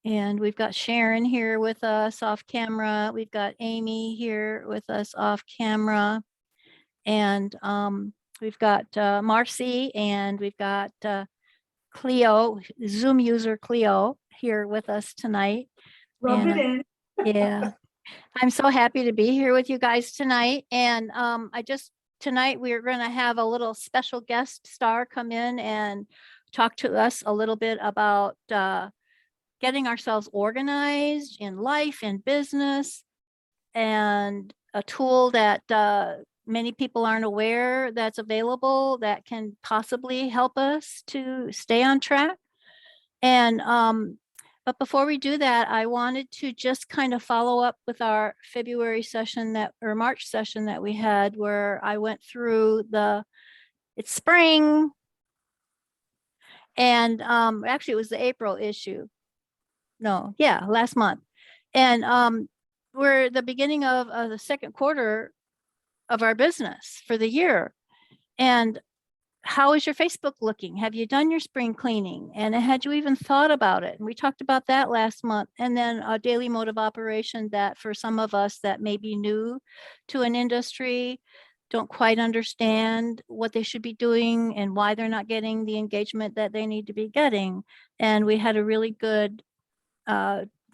And we've got Sharon here with us off camera. We've got Amy here with us off camera. And we've got Marci, and we've got Cleo, Zoom user Cleo, here with us tonight. Rub it in. Yeah, I'm so happy to be here with you guys tonight. And tonight we're going to have a little special guest star come in and talk to us a little bit about getting ourselves organized in life and business, and a tool that many people aren't aware that's available that can possibly help us to stay on track. And but before we do that, I wanted to just kind of follow up with our February session or March session that we had, where I went through it's spring, and actually it was the April issue. No, yeah, last month. And we're the beginning of the second quarter of our business for the year. And how is your Facebook looking? Have you done your spring cleaning? And had you even thought about it? And we talked about that last month. And then a daily mode of operation that for some of us that may be new to an industry, don't quite understand what they should be doing and why they're not getting the engagement that they need to be getting. And we had a really good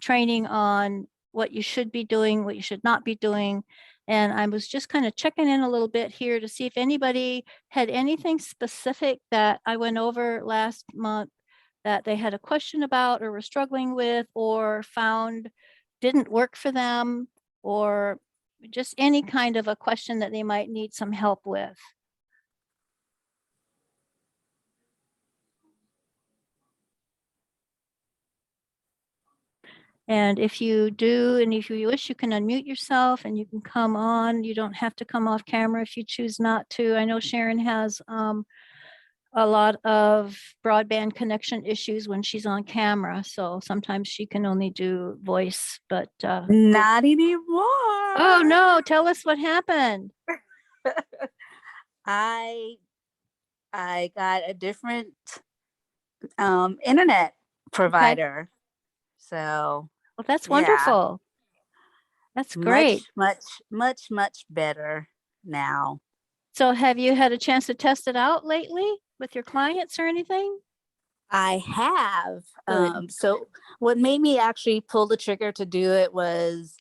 training on what you should be doing, what you should not be doing. And I was just kind of checking in a little bit here to see if anybody had anything specific that I went over last month that they had a question about or were struggling with or found didn't work for them, or just any kind of a question that they might need some help with. And if you do, and if you wish, you can unmute yourself and you can come on. You don't have to come off camera if you choose not to. I know Sharon has a lot of broadband connection issues when she's on camera, so sometimes she can only do voice, but not anymore. Oh no, tell us what happened. I got a different internet provider. Okay. So well, that's wonderful. That's great. Much better now. So have you had a chance to test it out lately with your clients or anything? I have. So what made me actually pull the trigger to do it was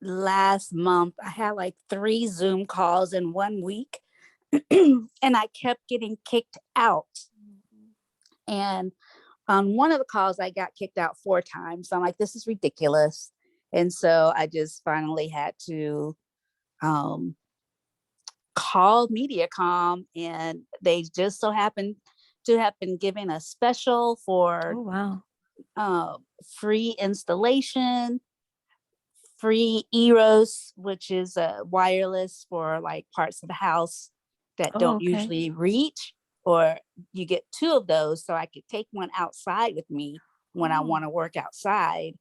last month I had like 3 Zoom calls in 1 week and I kept getting kicked out. And on one of the calls, I got kicked out 4 times. So I'm like, this is ridiculous. And so I just finally had to call MediaCom, and they just so happened to have been giving a special for free installation, free Eros, which is a wireless for like parts of the house that don't usually reach, or you get 2 of those. So I could take one outside with me when I want to work outside.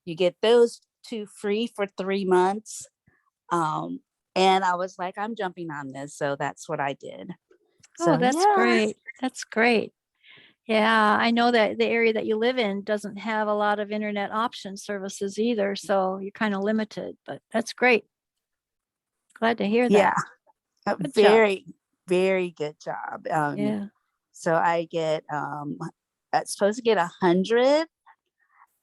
You get those 2 free for 3 months. And I was like, I'm jumping on this. So that's what I did. So that's great. That's great. Yeah, I know that the area that you live in doesn't have a lot of internet option services either. So you're kind of limited, but that's great. Glad to hear that. Yeah, very good job. So I get, I'm supposed to get 100,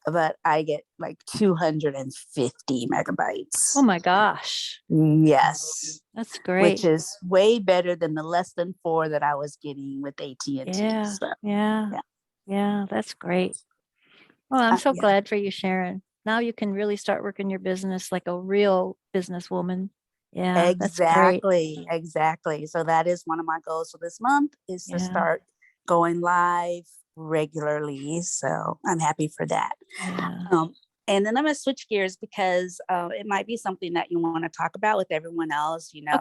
but I get like 250 megabytes. Oh my gosh. Yes. That's great. Which is way better than the less than 4 that I was getting with AT&T. Yeah. So, yeah, that's great. Well, I'm so glad for you, Sharon. Now you can really start working your business like a real businesswoman. Yeah, exactly. Exactly. So that is one of my goals for this month, is to start going live regularly. So I'm happy for that. Yeah. And then I'm going to switch gears because it might be something that you want to talk about with everyone else. You know,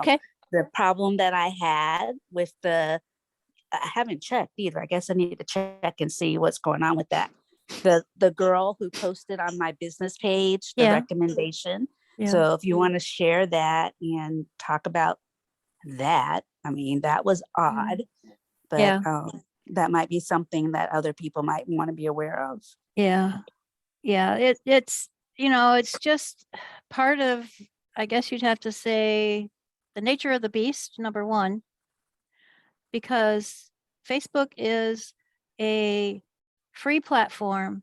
the problem that I had with I haven't checked either. I guess I need to check and see what's going on with that. The girl who posted on my business page, the recommendation. So if you want to share that and talk about that, I mean, that was odd, but that might be something that other people might want to be aware of. Yeah. Yeah. It's, it's just part of, I guess you'd have to say, the nature of the beast, number one, because Facebook is a free platform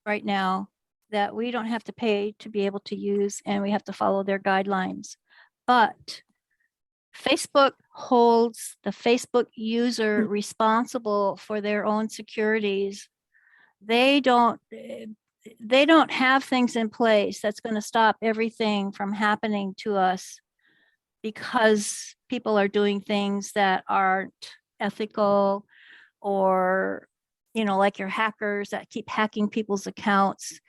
right now that we don't have to pay to be able to use, and we have to follow their guidelines. But Facebook holds the Facebook user responsible for their own securities. They don't have things in place that's going to stop everything from happening to us because people are doing things that aren't ethical, or like your hackers that keep hacking people's accounts.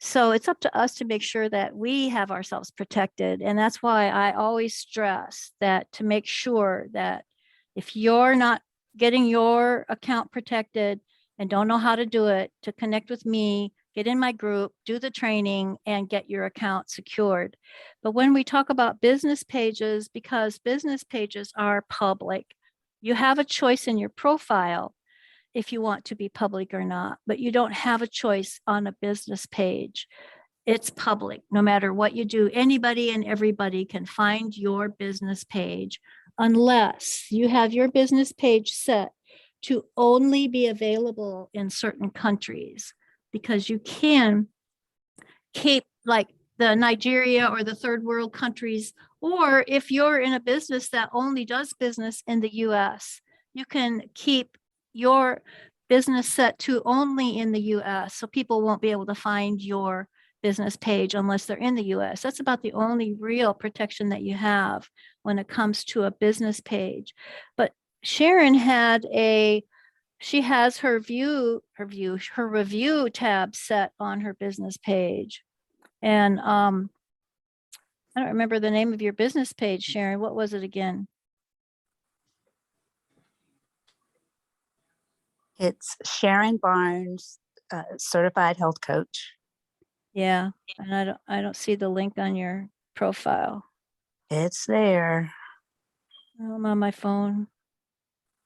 So it's up to us to make sure that we have ourselves protected. And that's why I always stress that, to make sure that if you're not getting your account protected and don't know how to do it, to connect with me, get in my group, do the training, and get your account secured. But when we talk about business pages, because business pages are public, you have a choice in your profile if you want to be public or not, but you don't have a choice on a business page. It's public. No matter what you do, anybody and everybody can find your business page, unless you have your business page set to only be available in certain countries, because you can keep like the Nigeria or the third world countries, or if you're in a business that only does business in the US, you can keep your business set to only in the US, so people won't be able to find your business page unless they're in the US. That's about the only real protection that you have when it comes to a business page. But Sharon she has her review tab set on her business page. And I don't remember the name of your business page, Sharon. What was it again? It's Sharon Barnes, certified health coach. Yeah, and I don't see the link on your profile. It's there. I'm on my phone.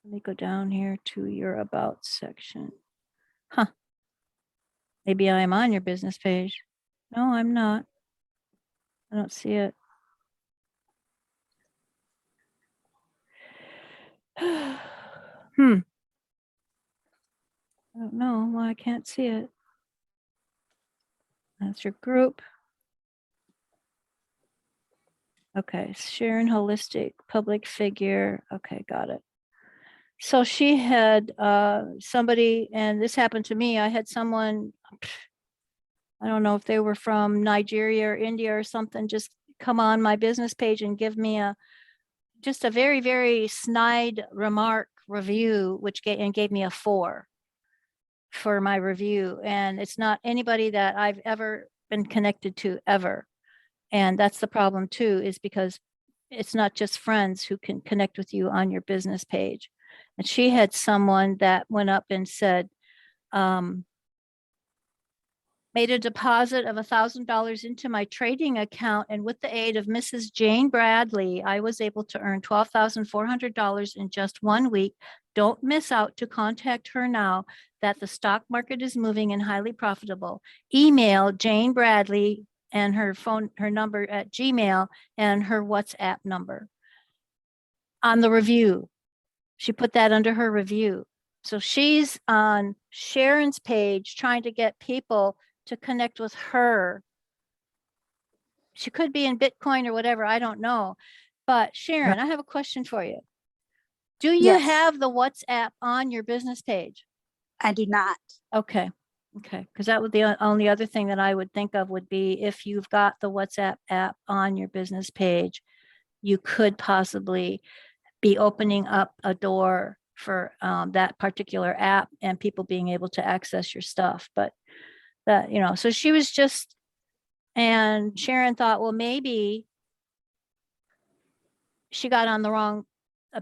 Let me go down here to your about section. Huh. Maybe I am on your business page. No, I'm not. I don't see it. I don't know why I can't see it. That's your group. Okay, Sharon Holistic Public Figure. Okay, got it. So she had somebody, and this happened to me. I had someone, I don't know if they were from Nigeria or India or something, just come on my business page and give me just a very, very snide remark review, which gave me a 4 for my review. And it's not anybody that I've ever been connected to ever. And that's the problem too, is because it's not just friends who can connect with you on your business page. And she had someone that went up and said, made a deposit of $1,000 into my trading account, and with the aid of Mrs. Jane Bradley, I was able to earn $12,400 in just 1 week. Don't miss out to contact her now that the stock market is moving and highly profitable. Email Jane Bradley and her number at Gmail and her WhatsApp number. On the review, she put that under her review. So she's on Sharon's page trying to get people to connect with her. She could be in Bitcoin or whatever, I don't know. But Sharon, I have a question for you. Do you have the WhatsApp on your business page? I do not. Okay. Okay. Because that would be the only other thing that I would think of would be if you've got the WhatsApp app on your business page, you could possibly be opening up a door for that particular app and people being able to access your stuff. But that, so she was just, and Sharon thought, well, maybe she got on the wrong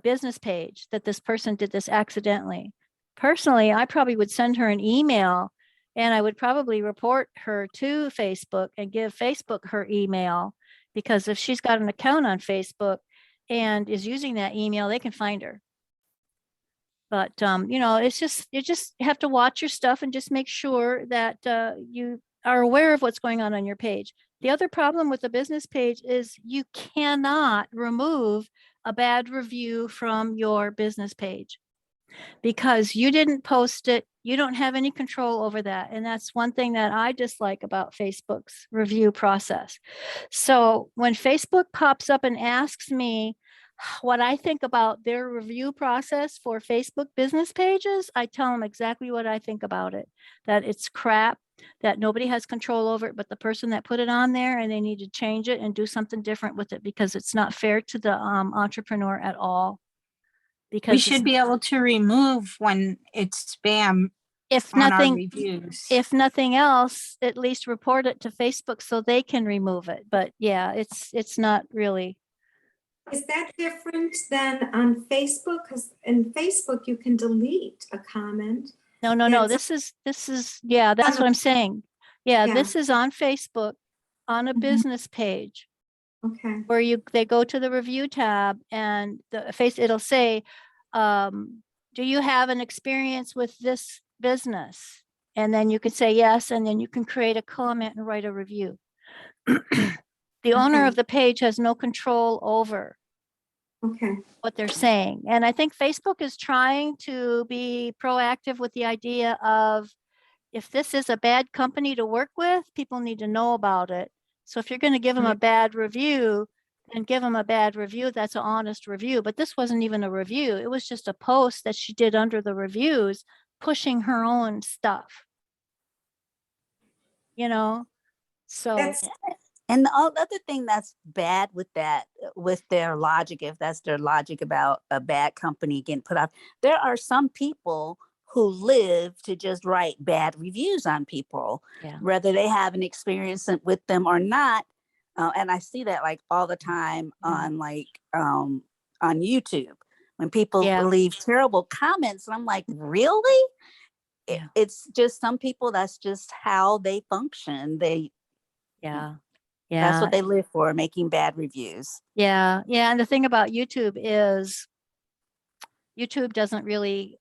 business page, that this person did this accidentally. Personally, I probably would send her an email and I would probably report her to Facebook and give Facebook her email, because if she's got an account on Facebook and is using that email, they can find her. But, it's just, you just have to watch your stuff and just make sure that you are aware of what's going on your page. The other problem with the business page is you cannot remove a bad review from your business page because you didn't post it. You don't have any control over that. And that's one thing that I dislike about Facebook's review process. So when Facebook pops up and asks me what I think about their review process for Facebook business pages, I tell them exactly what I think about it, that it's crap, that nobody has control over it, but the person that put it on there, and they need to change it and do something different with it because it's not fair to the entrepreneur at all. Because We should be able to remove when it's spam if on our nothing, reviews. if nothing else, at least report it to Facebook so they can remove it. But yeah, it's not really. Is that different than on Facebook? Because in Facebook, you can delete a comment. No. It's- This is, yeah, that's what I'm saying. Yeah, Yeah. this is on Facebook on a Mhm. business page Okay. where they go to the review tab and it'll say, do you have an experience with this business? And then you can say yes, and then you can create a comment and write a review. The owner Okay. of the page has no control over Okay. what they're saying. And I think Facebook is trying to be proactive with the idea of, if this is a bad company to work with, people need to know about it. So if you're going to give them a Right. bad review, then give them a bad review. That's an honest review. But this wasn't even a review. It was just a post that she did under the reviews, pushing her own stuff. So That's And the other thing that's bad with that, with their logic, if that's their logic about a bad company getting put off, there are some people who live to just write bad reviews on people, Yeah. whether they have an experience with them or not. And I see that like all the time on on YouTube when people Yeah. leave terrible comments. And I'm like, really? Yeah. It's just some people, that's just how they function. Yeah. That's what they live for, making bad reviews. Yeah. And the thing about YouTube is YouTube doesn't really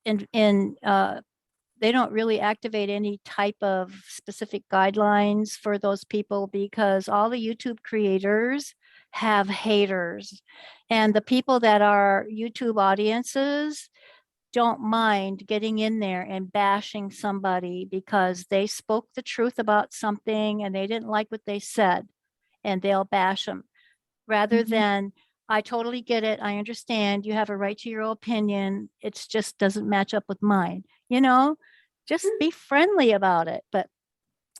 they don't really activate any type of specific guidelines for those people because all the YouTube creators have haters, and the people that are YouTube audiences don't mind getting in there and bashing somebody because they spoke the truth about something and they didn't like what they said, and they'll bash them rather Mhm. than, I totally get it. I understand you have a right to your opinion. It just doesn't match up with mine. Just be friendly about it. But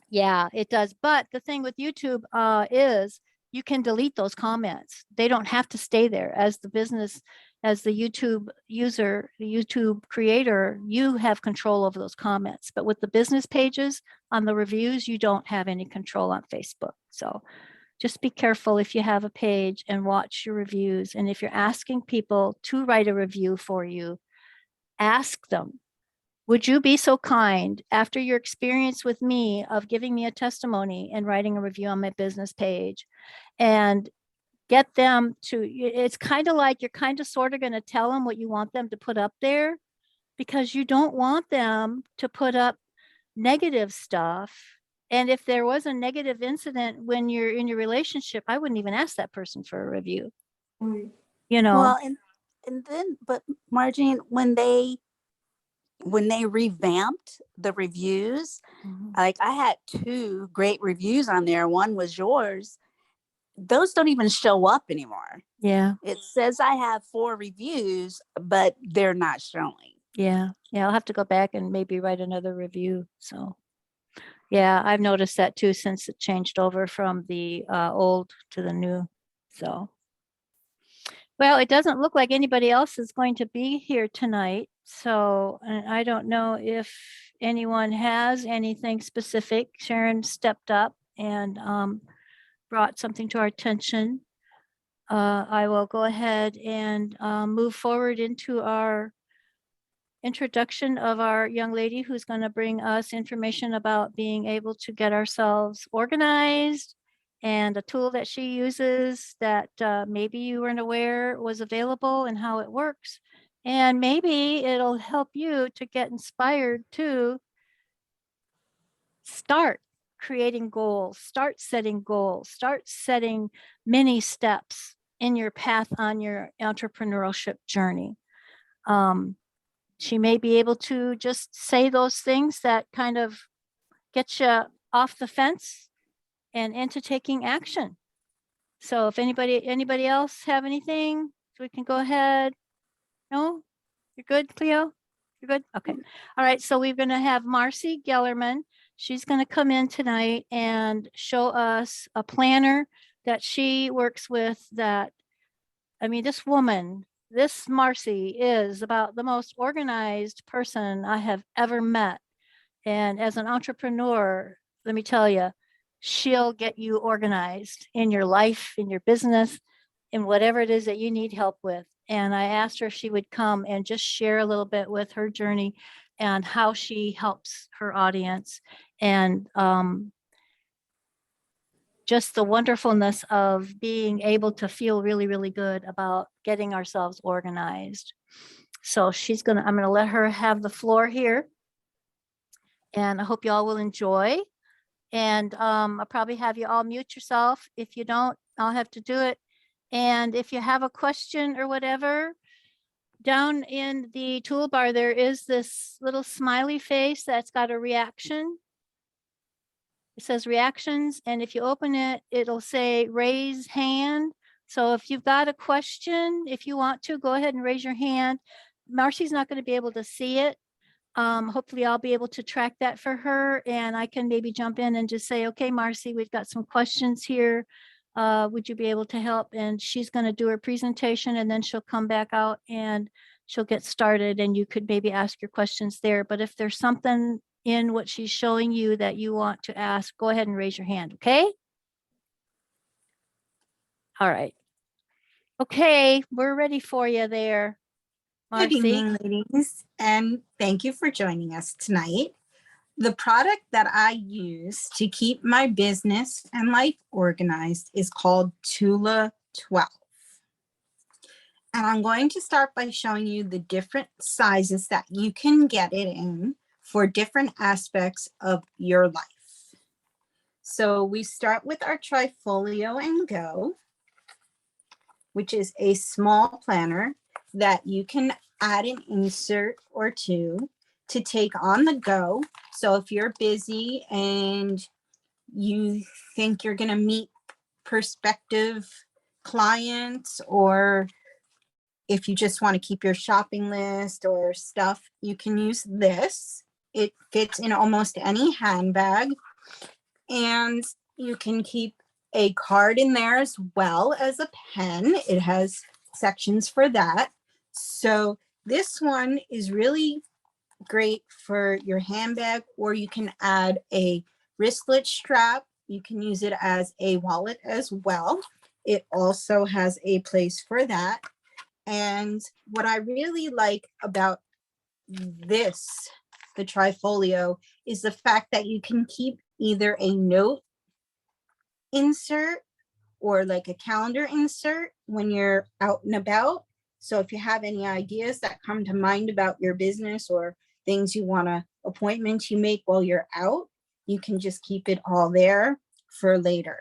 yeah, it does. But the thing with YouTube is you can delete those comments. They don't have to stay there. As the business, as the YouTube user, the YouTube creator, you have control over those comments. But with the business pages on the reviews, you don't have any control on Facebook. So just be careful if you have a page and watch your reviews. And if you're asking people to write a review for you, ask them, would you be so kind, after your experience with me of giving me a testimony and writing a review on my business page, and get them to, it's kind of like you're kind of sort of going to tell them what you want them to put up there, because you don't want them to put up negative stuff. And if there was a negative incident when you're in your relationship, I wouldn't even ask that person for a review, right. Well, and then, but Margene, when they revamped the reviews, Mhm. like I had 2 great reviews on there. One was yours. Those don't even show up anymore. Yeah. It says I have 4 reviews, but they're not showing. Yeah. I'll have to go back and maybe write another review. So yeah, I've noticed that too since it changed over from the old to the new. So, well, it doesn't look like anybody else is going to be here tonight. So I don't know if anyone has anything specific. Sharon stepped up and brought something to our attention. I will go ahead and move forward into our introduction of our young lady who's going to bring us information about being able to get ourselves organized, and a tool that she uses that maybe you weren't aware was available and how it works. And maybe it'll help you to get inspired to start creating goals, start setting mini steps in your path on your entrepreneurship journey. She may be able to just say those things that kind of get you off the fence and into taking action. So if anybody else have anything, we can go ahead. No, you're good, Cleo? You're good? Okay. All right. So we're going to have Marci Gellerman. She's going to come in tonight and show us a planner that she works with that, I mean, this woman, this Marci is about the most organized person I have ever met. And as an entrepreneur, let me tell you, she'll get you organized in your life, in your business, in whatever it is that you need help with. And I asked her if she would come and just share a little bit with her journey and how she helps her audience and just the wonderfulness of being able to feel really, really good about getting ourselves organized. So I'm gonna let her have the floor here. And I hope you all will enjoy. And I'll probably have you all mute yourself. If you don't, I'll have to do it. And if you have a question or whatever, down in the toolbar, there is this little smiley face that's got a reaction. It says reactions. And if you open it, it'll say raise hand. So if you've got a question, if you want to, go ahead and raise your hand. Marci's not going to be able to see it. Hopefully I'll be able to track that for her and I can maybe jump in and just say, okay, Marci, we've got some questions here. Would you be able to help? And she's going to do her presentation and then she'll come back out and she'll get started and you could maybe ask your questions there. But if there's something in what she's showing you that you want to ask, go ahead and raise your hand, okay? All right. Okay, we're ready for you there, Good Marci. evening, ladies, and thank you for joining us tonight. The product that I use to keep my business and life organized is called Tula 12. And I'm going to start by showing you the different sizes that you can get it in for different aspects of your life. So we start with our Trifolio and Go, which is a small planner that you can add an insert or two to take on the go. So if you're busy and you think you're going to meet prospective clients, or if you just want to keep your shopping list or stuff, you can use this. It fits in almost any handbag, and you can keep a card in there as well as a pen. It has sections for that. So this one is really great for your handbag, or you can add a wristlet strap. You can use it as a wallet as well. It also has a place for that. And what I really like about this, the Trifolio, is the fact that you can keep either a note insert or like a calendar insert when you're out and about. So if you have any ideas that come to mind about your business or things you want to, appointments you make while you're out, you can just keep it all there for later.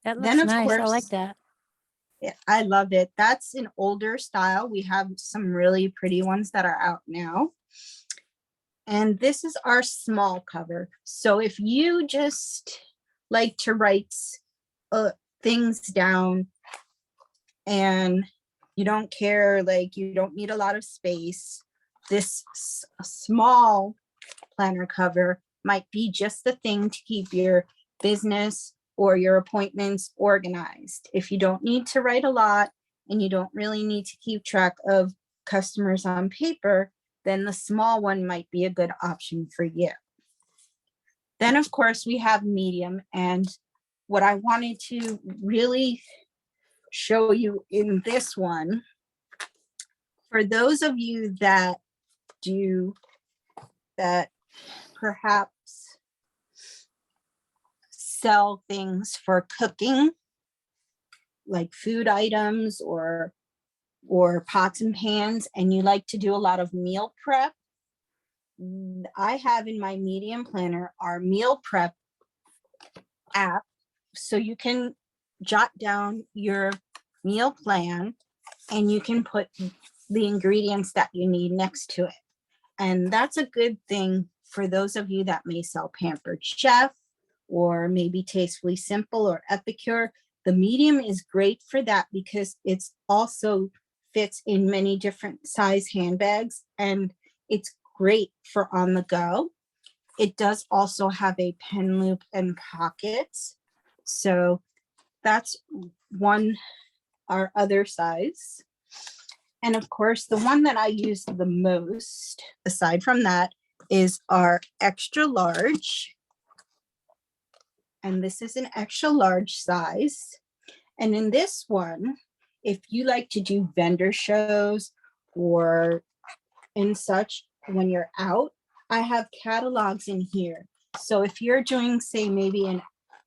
That Then, looks of nice. I course, like that. Yeah, I love it. That's an older style. We have some really pretty ones that are out now. And this is our small cover. So if you just like to write things down and you don't care, like you don't need a lot of space, this small planner cover might be just the thing to keep your business or your appointments organized. If you don't need to write a lot and you don't really need to keep track of customers on paper, then the small one might be a good option for you. Then, of course, we have medium. And what I wanted to really show you in this one, for those of you that perhaps sell things for cooking, like food items or or pots and pans, and you like to do a lot of meal prep, I have in my Medium Planner our meal prep app. So you can jot down your meal plan and you can put the ingredients that you need next to it. And that's a good thing for those of you that may sell Pampered Chef or maybe Tastefully Simple or Epicure. The Medium is great for that because it's also fits in many different size handbags and it's great for on the go. It does also have a pen loop and pockets. So that's our other size. And of course, the one that I use the most, aside from that, is our extra large. And this is an extra large size. And in this one, if you like to do vendor shows or and such, when you're out, I have catalogs in here. So if you're doing, say, maybe an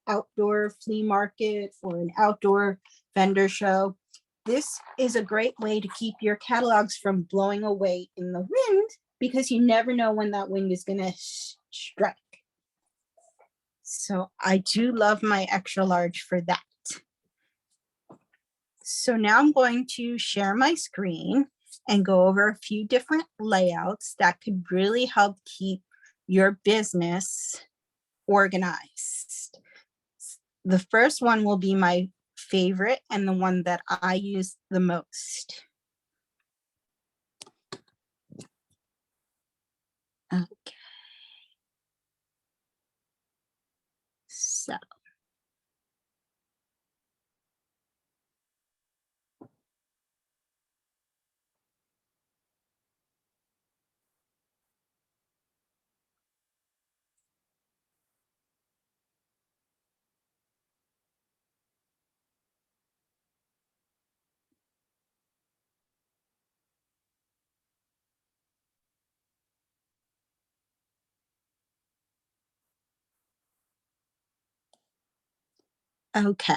outdoor flea market or an outdoor vendor show, this is a great way to keep your catalogs from blowing away in the wind because you never know when that wind is going to strike. So I do love my extra large for that. So now I'm going to share my screen and go over a few different layouts that could really help keep your business organized. The first one will be my favorite and the one that I use the most. Okay. So. Okay.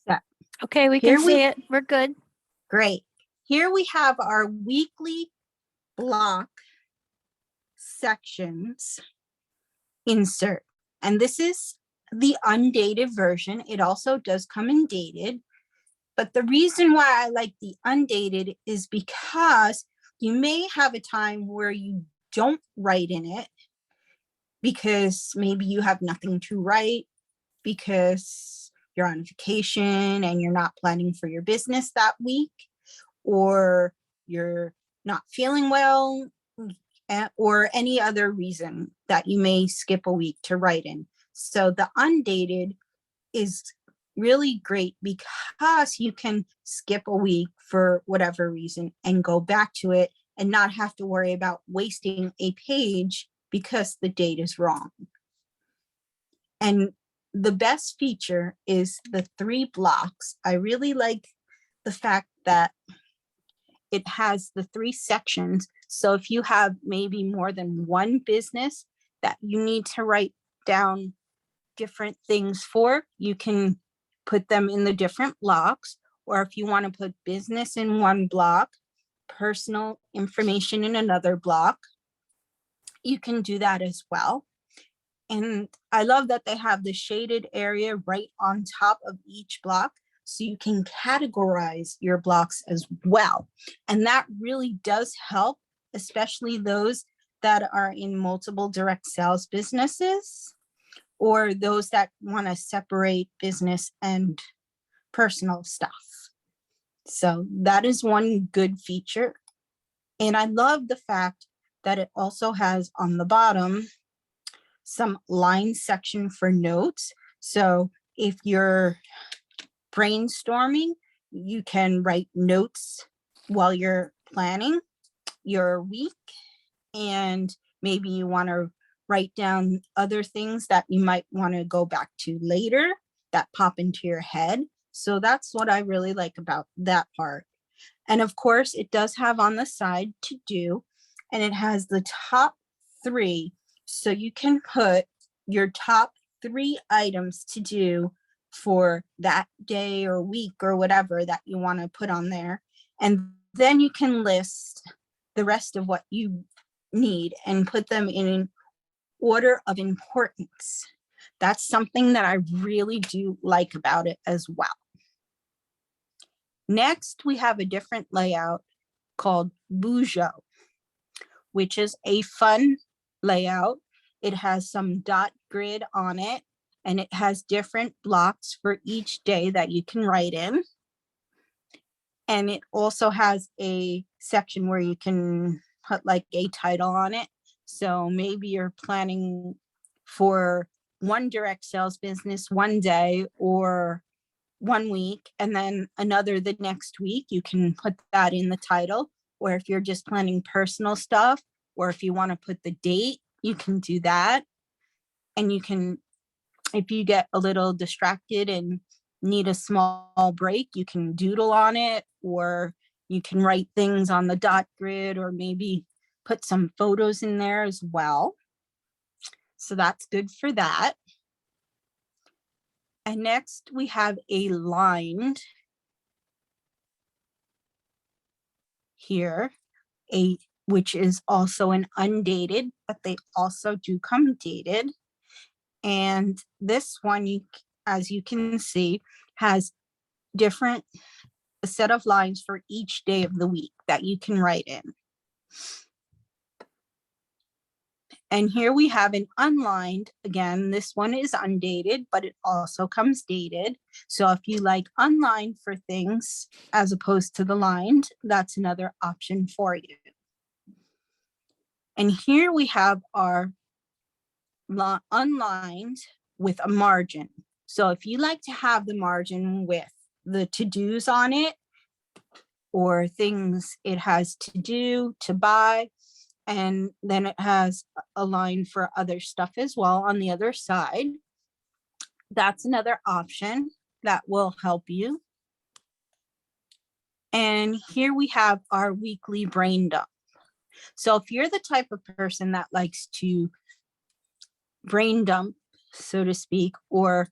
So Okay, we Here can we- see it. We're good. great. Here we have our weekly block sections insert. And this is the undated version. It also does come in dated. But the reason why I like the undated is because you may have a time where you don't write in it because maybe you have nothing to write because you're on vacation and you're not planning for your business that week, or you're not feeling well, or any other reason that you may skip a week to write in. So the undated is really great because you can skip a week for whatever reason and go back to it and not have to worry about wasting a page because the date is wrong. And the best feature is the 3 blocks. I really like the fact that it has the 3 sections. So if you have maybe more than one business that you need to write down different things for, you can put them in the different blocks. Or if you want to put business in one block, personal information in another block, you can do that as well. And I love that they have the shaded area right on top of each block, so you can categorize your blocks as well. And that really does help, especially those that are in multiple direct sales businesses, or those that want to separate business and personal stuff. So that is one good feature. And I love the fact that it also has on the bottom some line section for notes. So if you're brainstorming, you can write notes while you're planning your week, and maybe you want to write down other things that you might want to go back to later that pop into your head. So that's what I really like about that part. And of course, it does have on the side to do, and it has the top 3. So you can put your top 3 items to do for that day or week or whatever that you want to put on there. And then you can list the rest of what you need and put them in order of importance. That's something that I really do like about it as well. Next, we have a different layout called Bujo, which is a fun layout. It has some dot grid on it, and it has different blocks for each day that you can write in. And it also has a section where you can put like a title on it. So maybe you're planning for one direct sales business one day or 1 week, and then another the next week. You can put that in the title. Or if you're just planning personal stuff, or if you want to put the date, you can do that. And you can, if you get a little distracted and need a small break, you can doodle on it, or you can write things on the dot grid, or maybe put some photos in there as well. So that's good for that. And next we have a lined here, which is also an undated, but they also do come dated. And this one, as you can see, has a set of lines for each day of the week that you can write in. And here we have an unlined. Again, this one is undated, but it also comes dated. So if you like unlined for things as opposed to the lined, that's another option for you. And here we have our unlined with a margin. So if you like to have the margin with the to-dos on it, or things it has to do, to buy, and then it has a line for other stuff as well on the other side, that's another option that will help you. And here we have our weekly brain dump. So if you're the type of person that likes to brain dump, so to speak, or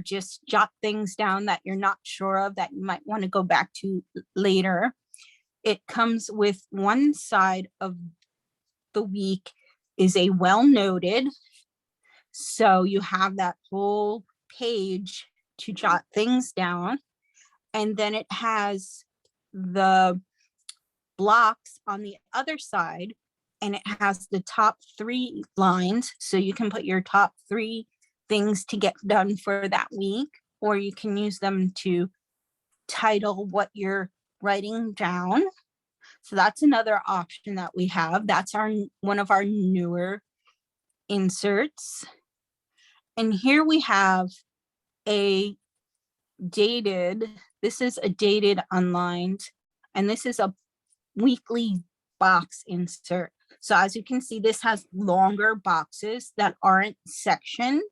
just jot things down that you're not sure of that you might want to go back to later, it comes with one side of the week is a well noted. So you have that whole page to jot things down. And then it has the blocks on the other side, and it has the top 3 lines. So you can put your top 3 things to get done for that week, or you can use them to title what you're writing down. So that's another option that we have. That's one of our newer inserts. And here we have a dated, this is a dated unlined, and this is a weekly box insert. So as you can see, this has longer boxes that aren't sectioned.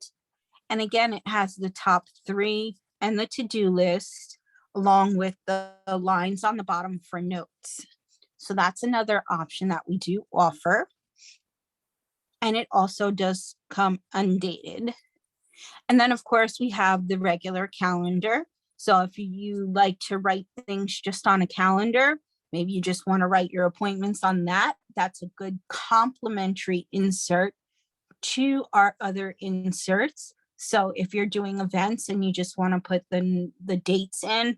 And again, it has the top 3 and the to-do list, along with the lines on the bottom for notes. So that's another option that we do offer. And it also does come undated. And then of course we have the regular calendar. So if you like to write things just on a calendar, maybe you just want to write your appointments on that, that's a good complementary insert to our other inserts. So if you're doing events and you just want to put the dates in,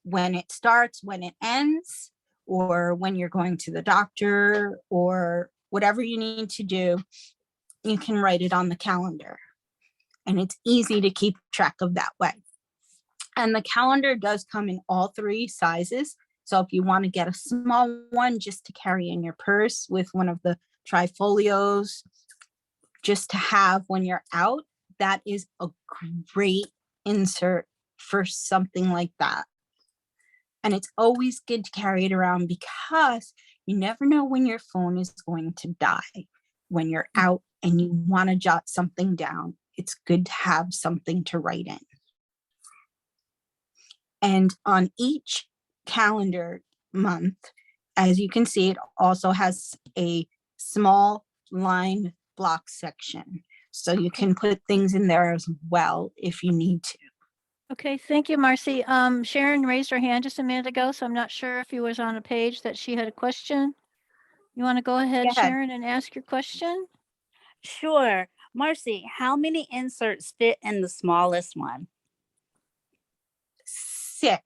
when it starts, when it ends, or when you're going to the doctor, or whatever you need to do, you can write it on the calendar. And it's easy to keep track of that way. And the calendar does come in all 3 sizes. So if you want to get a small one just to carry in your purse with one of the trifolios, just to have when you're out, that is a great insert for something like that. And it's always good to carry it around because you never know when your phone is going to die. When you're out and you want to jot something down, it's good to have something to write in. And on each calendar month, as you can see, it also has a small line block section. So you can put things in there as well if you need to. Okay, thank you, Marcy. Sharon raised her hand just a minute ago, so I'm not sure if you was on a page that she had a question. You want to go ahead, Go ahead. Sharon, and ask your question? Sure. Marcy, how many inserts fit in the smallest one? 6.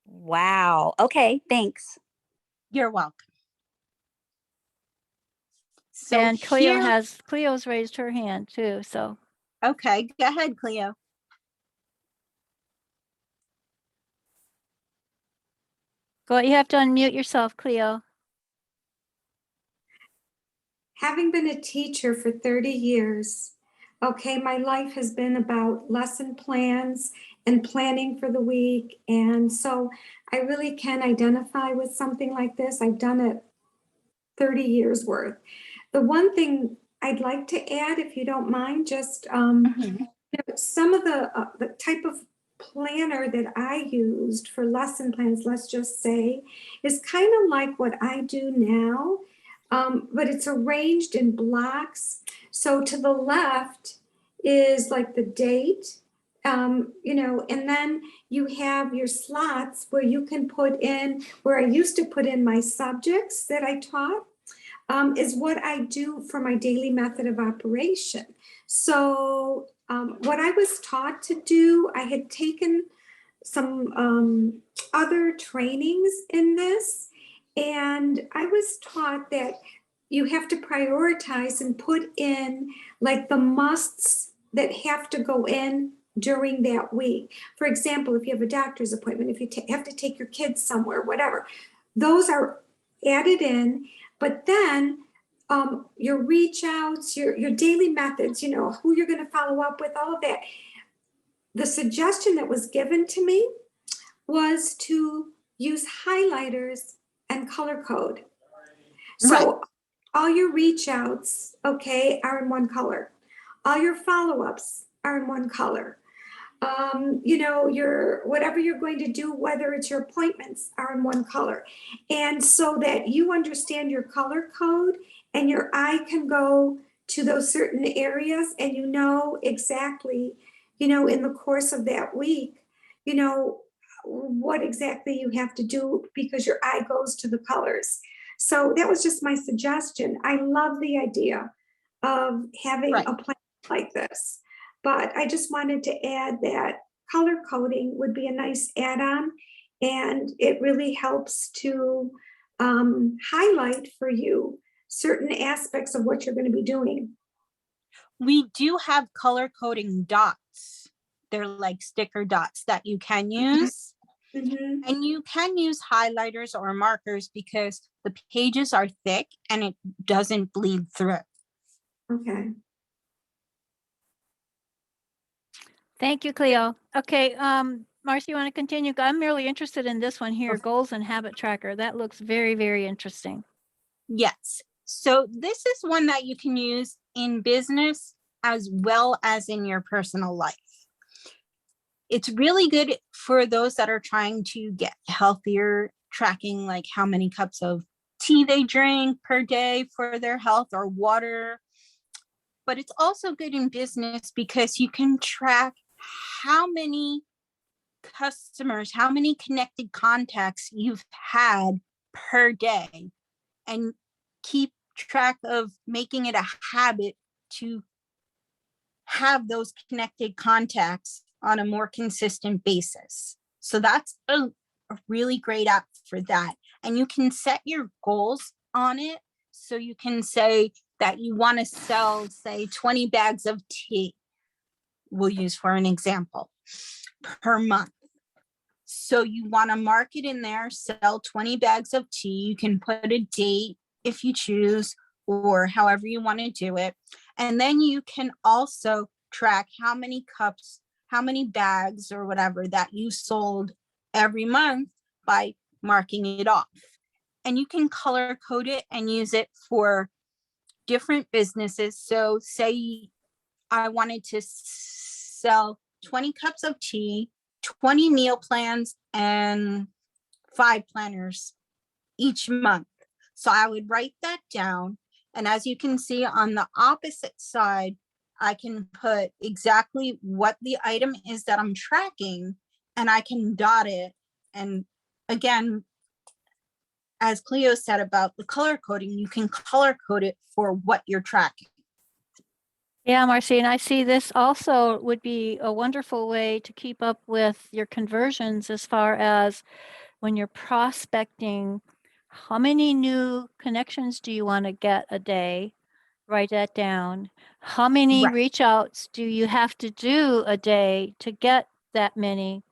Wow. Okay, thanks. You're welcome. So And Cleo here, Cleo's raised her hand too, so. okay, go ahead, Cleo. You have to unmute yourself, Cleo. Having been a teacher for 30 years, okay, my life has been about lesson plans and planning for the week. And so I really can identify with something like this. I've done it 30 years worth. The one thing I'd like to add, if you don't mind, just some of the type of planner that I used for lesson plans, let's just say, is kind of like what I do now, but it's arranged in blocks. So to the left is like the date, and then you have your slots where you can put in, where I used to put in my subjects that I taught, is what I do for my daily method of operation. So what I was taught to do, I had taken some other trainings in this, and I was taught that you have to prioritize and put in like the musts that have to go in during that week. For example, if you have a doctor's appointment, if you have to take your kids somewhere, whatever, those are added in. But then your reach outs, your daily methods, who you're going to follow up with, all of that. The suggestion that was given to me was to use highlighters and color code. So all your reach outs, okay, are in one color. All your follow-ups are in one color. Your whatever you're going to do, whether it's your appointments, are in one color. And so that you understand your color code and your eye can go to those certain areas, and you know exactly, in the course of that week, what exactly you have to do because your eye goes to the colors. So that was just my suggestion. I love the idea of having a plan like this, but I just wanted to add that color coding would be a nice add-on, and it really helps to highlight for you certain aspects of what you're going to be doing. We do have color coding dots. They're like sticker dots that you can use. And you can use highlighters or markers because the pages are thick and it doesn't bleed through. Okay. Thank you, Cleo. Okay, Marcy, you want to continue? I'm really interested in this one here, goals and habit tracker. That looks very, very interesting. Yes. So this is one that you can use in business as well as in your personal life. It's really good for those that are trying to get healthier, tracking like how many cups of tea they drink per day for their health, or water. But it's also good in business because you can track how many customers, how many connected contacts you've had per day, and keep track of making it a habit to have those connected contacts on a more consistent basis. So that's a really great app for that. And you can set your goals on it. So you can say that you want to sell, say, 20 bags of tea, we'll use for an example, per month. So you want to mark it in there, sell 20 bags of tea. You can put a date if you choose, or however you want to do it. And then you can also track how many cups, how many bags or whatever that you sold every month by marking it off. And you can color code it and use it for different businesses. So say I wanted to sell 20 cups of tea, 20 meal plans, and 5 planners each month. So I would write that down. And as you can see on the opposite side, I can put exactly what the item is that I'm tracking, and I can dot it. And again, as Cleo said about the color coding, you can color code it for what you're tracking. Yeah, Marci, and I see this also would be a wonderful way to keep up with your conversions as far as when you're prospecting, how many new connections do you want to get a day? Write that down. How many Right. reach outs do you have to do a day to get that many?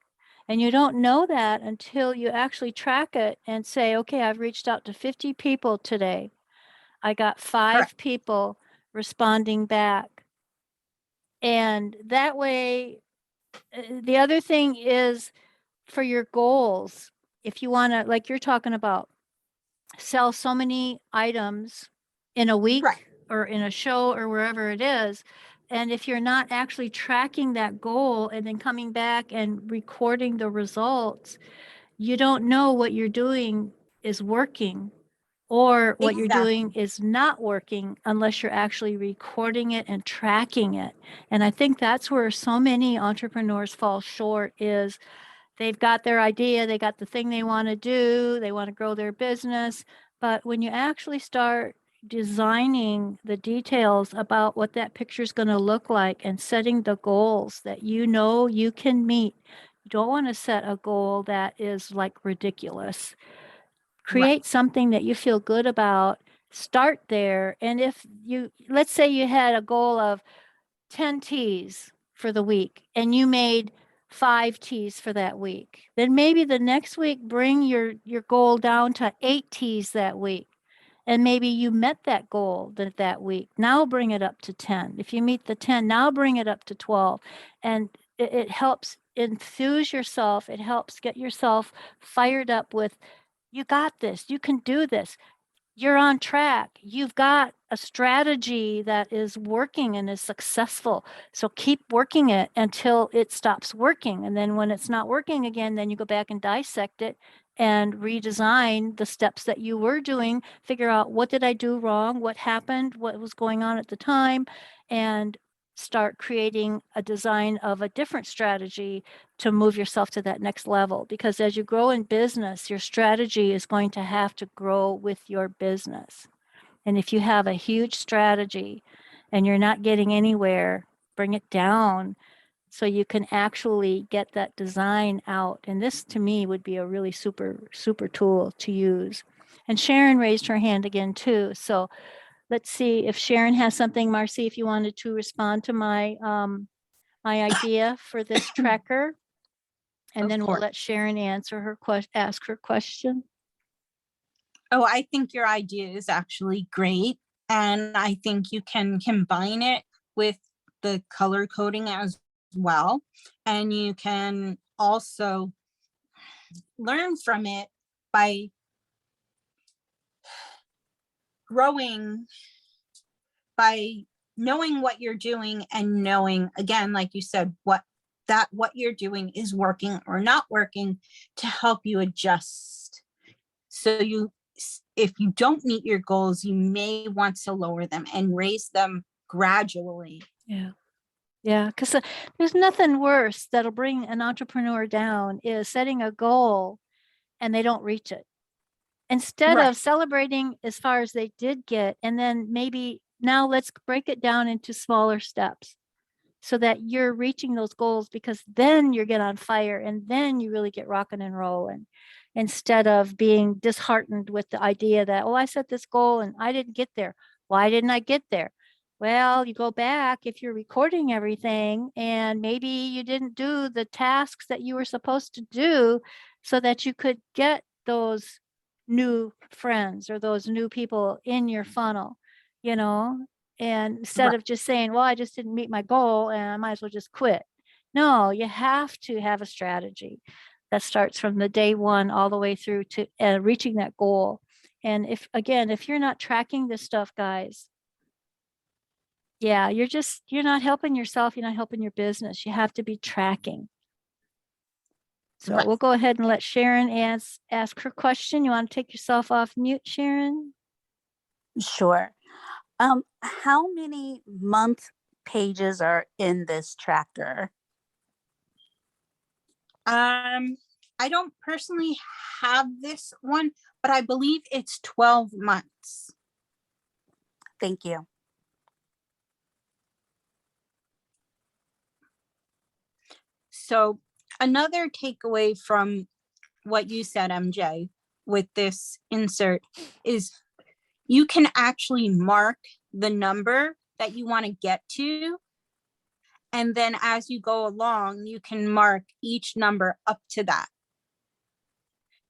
And you don't know that until you actually track it and say, okay, I've reached out to 50 people today. I got 5 Correct. people responding back. And that way, the other thing is for your goals, if you want to, like you're talking about, sell so many items in a week Right. or in a show or wherever it is. And if you're not actually tracking that goal and then coming back and recording the results, you don't know what you're doing is working or what you're Exactly. doing is not working unless you're actually recording it and tracking it. And I think that's where so many entrepreneurs fall short is they've got their idea, they got the thing they want to do, they want to grow their business. But when you actually start designing the details about what that picture is going to look like and setting the goals that you know you can meet, you don't want to set a goal that is like ridiculous. Right. Create something that you feel good about, start there. And if you, let's say you had a goal of 10 teas for the week and you made 5 teas for that week, then maybe the next week bring your goal down to 8 teas that week. And maybe you met that goal that week. Now bring it up to 10. If you meet the 10, now bring it up to 12. And it helps enthuse yourself. It helps get yourself fired up with, you got this, you can do this, you're on track. You've got a strategy that is working and is successful. So keep working it until it stops working. And then when it's not working again, then you go back and dissect it and redesign the steps that you were doing, figure out what did I do wrong, what happened, what was going on at the time, and start creating a design of a different strategy to move yourself to that next level. Because as you grow in business, your strategy is going to have to grow with your business. And if you have a huge strategy and you're not getting anywhere, bring it down so you can actually get that design out. And this to me would be a really super tool to use. And Sharon raised her hand again too. So let's see if Sharon has something. Marci, if you wanted to respond to my my idea for this tracker, and Of then we'll course. let Sharon answer her ask her question. Oh, I think your idea is actually great. And I think you can combine it with the color coding as well. And you can also learn from it by growing, by knowing what you're doing and knowing, again, like you said, what you're doing is working or not working to help you adjust. So if you don't meet your goals, you may want to lower them and raise them gradually. Yeah. Yeah, because there's nothing worse that'll bring an entrepreneur down is setting a goal and they don't reach it. Instead Right. of celebrating as far as they did get, and then maybe now let's break it down into smaller steps so that you're reaching those goals, because then you get on fire and then you really get rocking and rolling instead of being disheartened with the idea that, oh, I set this goal and I didn't get there. Why didn't I get there? Well, you go back if you're recording everything and maybe you didn't do the tasks that you were supposed to do so that you could get those new friends or those new people in your funnel, you know, and instead Right. of just saying, well, I just didn't meet my goal and I might as well just quit. No, you have to have a strategy that starts from the day one all the way through to reaching that goal. And if you're not tracking this stuff, guys, yeah, you're not helping yourself. You're not helping your business. You have to be tracking. So Right. we'll go ahead and let Sharon ask her question. You want to take yourself off mute, Sharon? Sure. How many month pages are in this tracker? I don't personally have this one, but I believe it's 12 months. Thank you. So another takeaway from what you said, MJ, with this insert is you can actually mark the number that you want to get to. And then as you go along, you can mark each number up to that.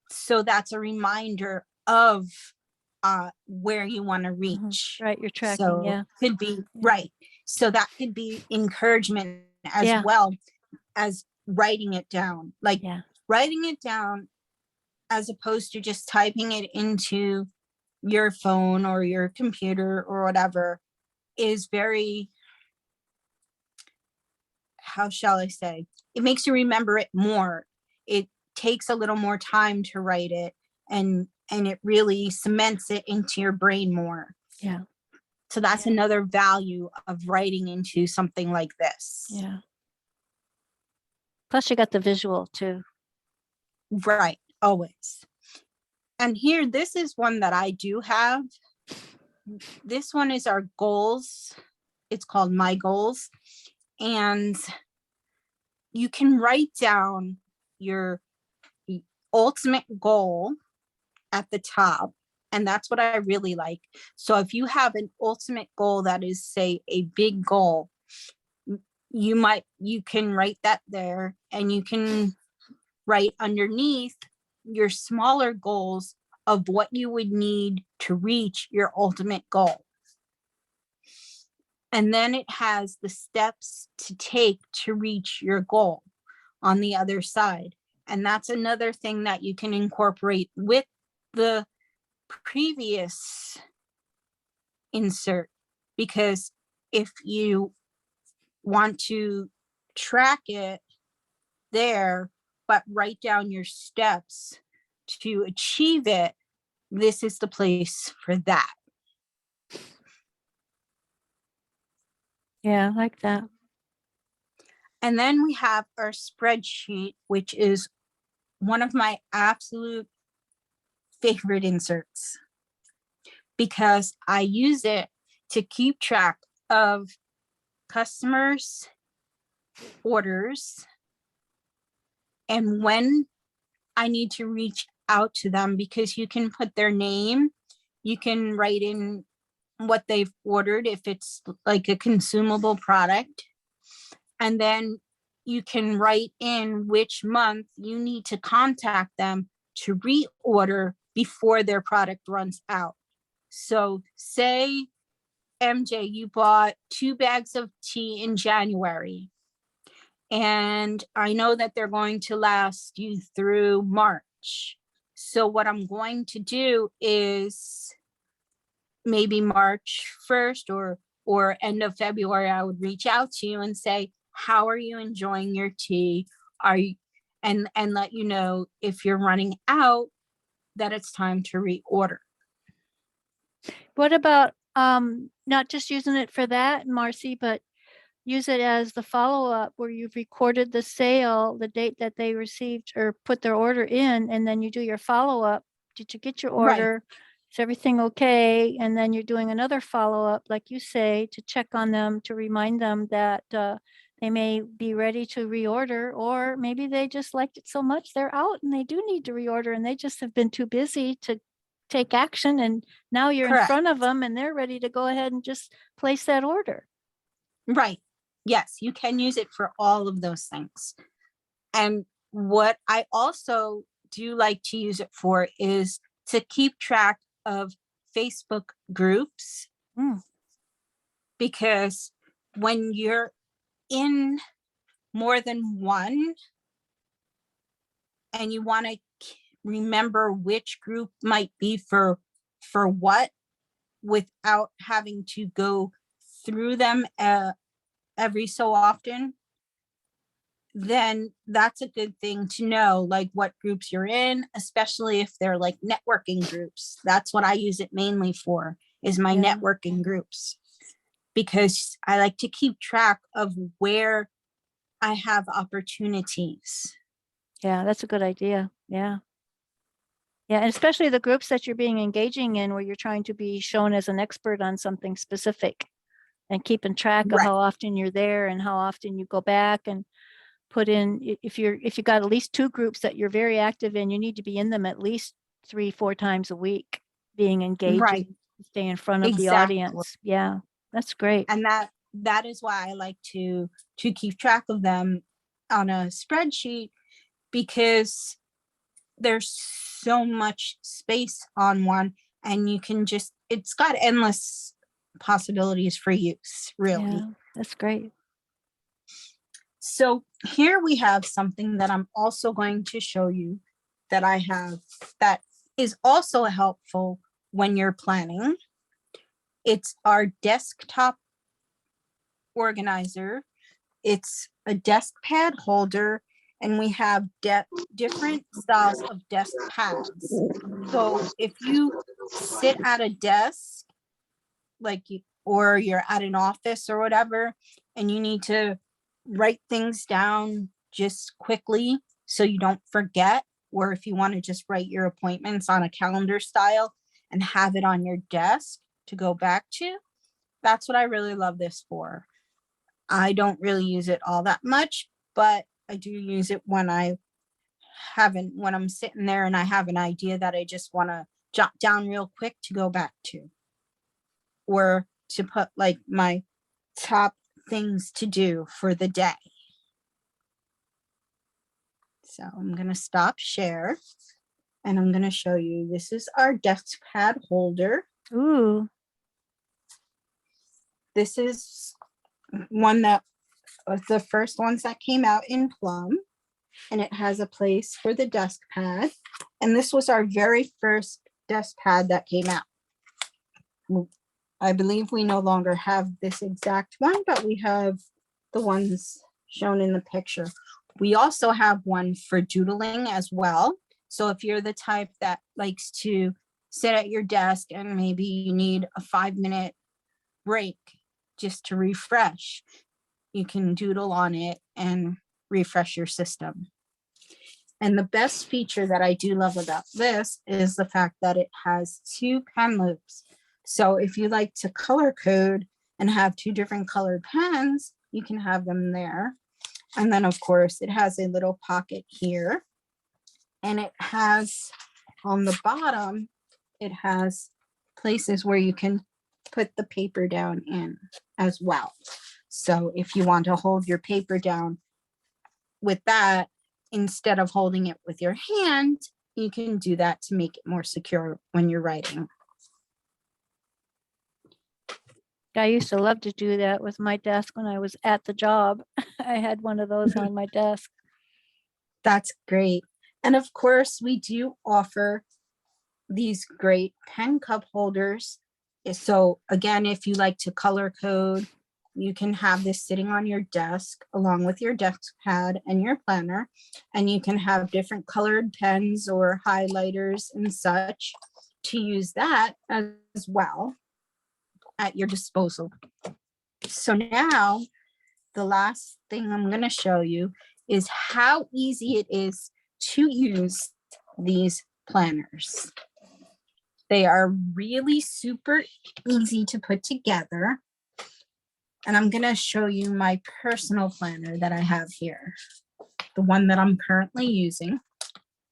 So that's a reminder of where you want to reach. Right, you're tracking, So yeah. could be Yeah. right. So that could be encouragement as Yeah. well as writing it down. Like Yeah. writing it down as opposed to just typing it into your phone or your computer or whatever is very, how shall I say, it makes you remember it more. It takes a little more time to write it, and it really cements it into your brain more. Yeah. So that's Yeah. another value of writing into something like this. Yeah. Plus you got the visual too. Right, always. And here, this is one that I do have. This one is our goals. It's called My Goals. And you can write down your ultimate goal at the top. And that's what I really like. So if you have an ultimate goal that is, say, a big goal, you can write that there, and you can write underneath your smaller goals of what you would need to reach your ultimate goal. And then it has the steps to take to reach your goal on the other side. And that's another thing that you can incorporate with the previous insert, because if you want to track it there, but write down your steps to achieve it, this is the place for that. Yeah, I like that. And then we have our spreadsheet, which is one of my absolute favorite inserts because I use it to keep track of customers' orders and when I need to reach out to them, because you can put their name, you can write in what they've ordered if it's like a consumable product, and then you can write in which month you need to contact them to reorder before their product runs out. So say, MJ, you bought 2 bags of tea in January, and I know that they're going to last you through March. So what I'm going to do is maybe March 1st or end of February, I would reach out to you and say, how are you enjoying your tea? Are you, and let you know if you're running out, that it's time to reorder. What about not just using it for that, Marci, but use it as the follow-up where you've recorded the sale, the date that they received or put their order in, and then you do your follow-up. Did you get your Right. order? Is everything okay? And then you're doing another follow-up, like you say, to check on them, to remind them that they may be ready to reorder, or maybe they just liked it so much they're out and they do need to reorder and they just have been too busy to take action, and now you're in Correct. front of them and they're ready to go ahead and just place that order. Right. Yes, you can use it for all of those things. And what I also do like to use it for is to keep track of Facebook groups. Because when you're in more than one and you want to remember which group might be for what, without having to go through them every so often, then that's a good thing to know, like what groups you're in, especially if they're like networking groups. That's what I use it mainly for, is my Yeah. networking groups. because I like to keep track of where I have opportunities. Yeah, that's a good idea. Yeah. Yeah, and especially the groups that you're being engaging in where you're trying to be shown as an expert on something specific and keeping track of Right. how often you're there and how often you go back and put in, if you got at least 2 groups that you're very active in, you need to be in them at least 3-4 times a week, being engaging, Right. stay in front of the Exactly. audience. Yeah, that's great. And that is why I like to keep track of them on a spreadsheet, because there's so much space on one, and you can just, it's got endless possibilities for use, really. Yeah, that's great. So here we have something that I'm also going to show you that I have that is also helpful when you're planning. It's our desktop organizer. It's a desk pad holder, and we have different styles of desk pads. So if you sit at a desk, or you're at an office or whatever, and you need to write things down just quickly so you don't forget, or if you want to just write your appointments on a calendar style and have it on your desk to go back to, that's what I really love this for. I don't really use it all that much, but I do use it when when I'm sitting there and I have an idea that I just want to jot down real quick to go back to, or to put like my top things to do for the day. So I'm going to stop share, and I'm going to show you, this is our desk pad holder. Ooh, This is one that was the first ones that came out in Plum, and it has a place for the desk pad. And this was our very first desk pad that came out. I believe we no longer have this exact one, but we have the ones shown in the picture. We also have one for doodling as well. So if you're the type that likes to sit at your desk and maybe you need a 5-minute break just to refresh, you can doodle on it and refresh your system. And the best feature that I do love about this is the fact that it has 2 pen loops. So if you like to color code and have 2 different colored pens, you can have them there. And then of course it has a little pocket here, and it has on the bottom, it has places where you can put the paper down in as well. So if you want to hold your paper down with that, instead of holding it with your hand, you can do that to make it more secure when you're writing. I used to love to do that with my desk when I was at the job. I had one of those on my desk. That's great. And of course, we do offer these great pen cup holders. So again, if you like to color code, you can have this sitting on your desk along with your desk pad and your planner, and you can have different colored pens or highlighters and such to use that as well at your disposal. So now the last thing I'm going to show you is how easy it is to use these planners. They are really super easy to put together. And I'm going to show you my personal planner that I have here, the one that I'm currently using.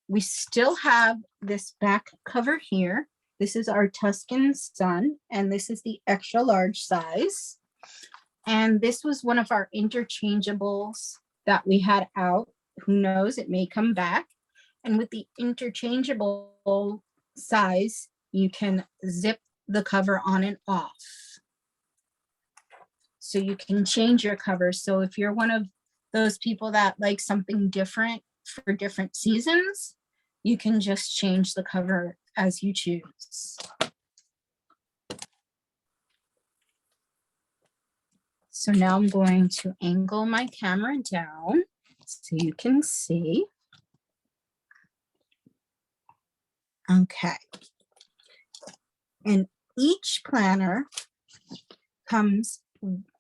We still have this back cover here. This is our Tuscan Sun, and this is the extra large size. And this was one of our interchangeables that we had out. Who knows, it may come back. And with the interchangeable size, you can zip the cover on and off. So you can change your cover. So if you're one of those people that like something different for different seasons, you can just change the cover as you choose. So now I'm going to angle my camera down so you can see. Okay. And each planner comes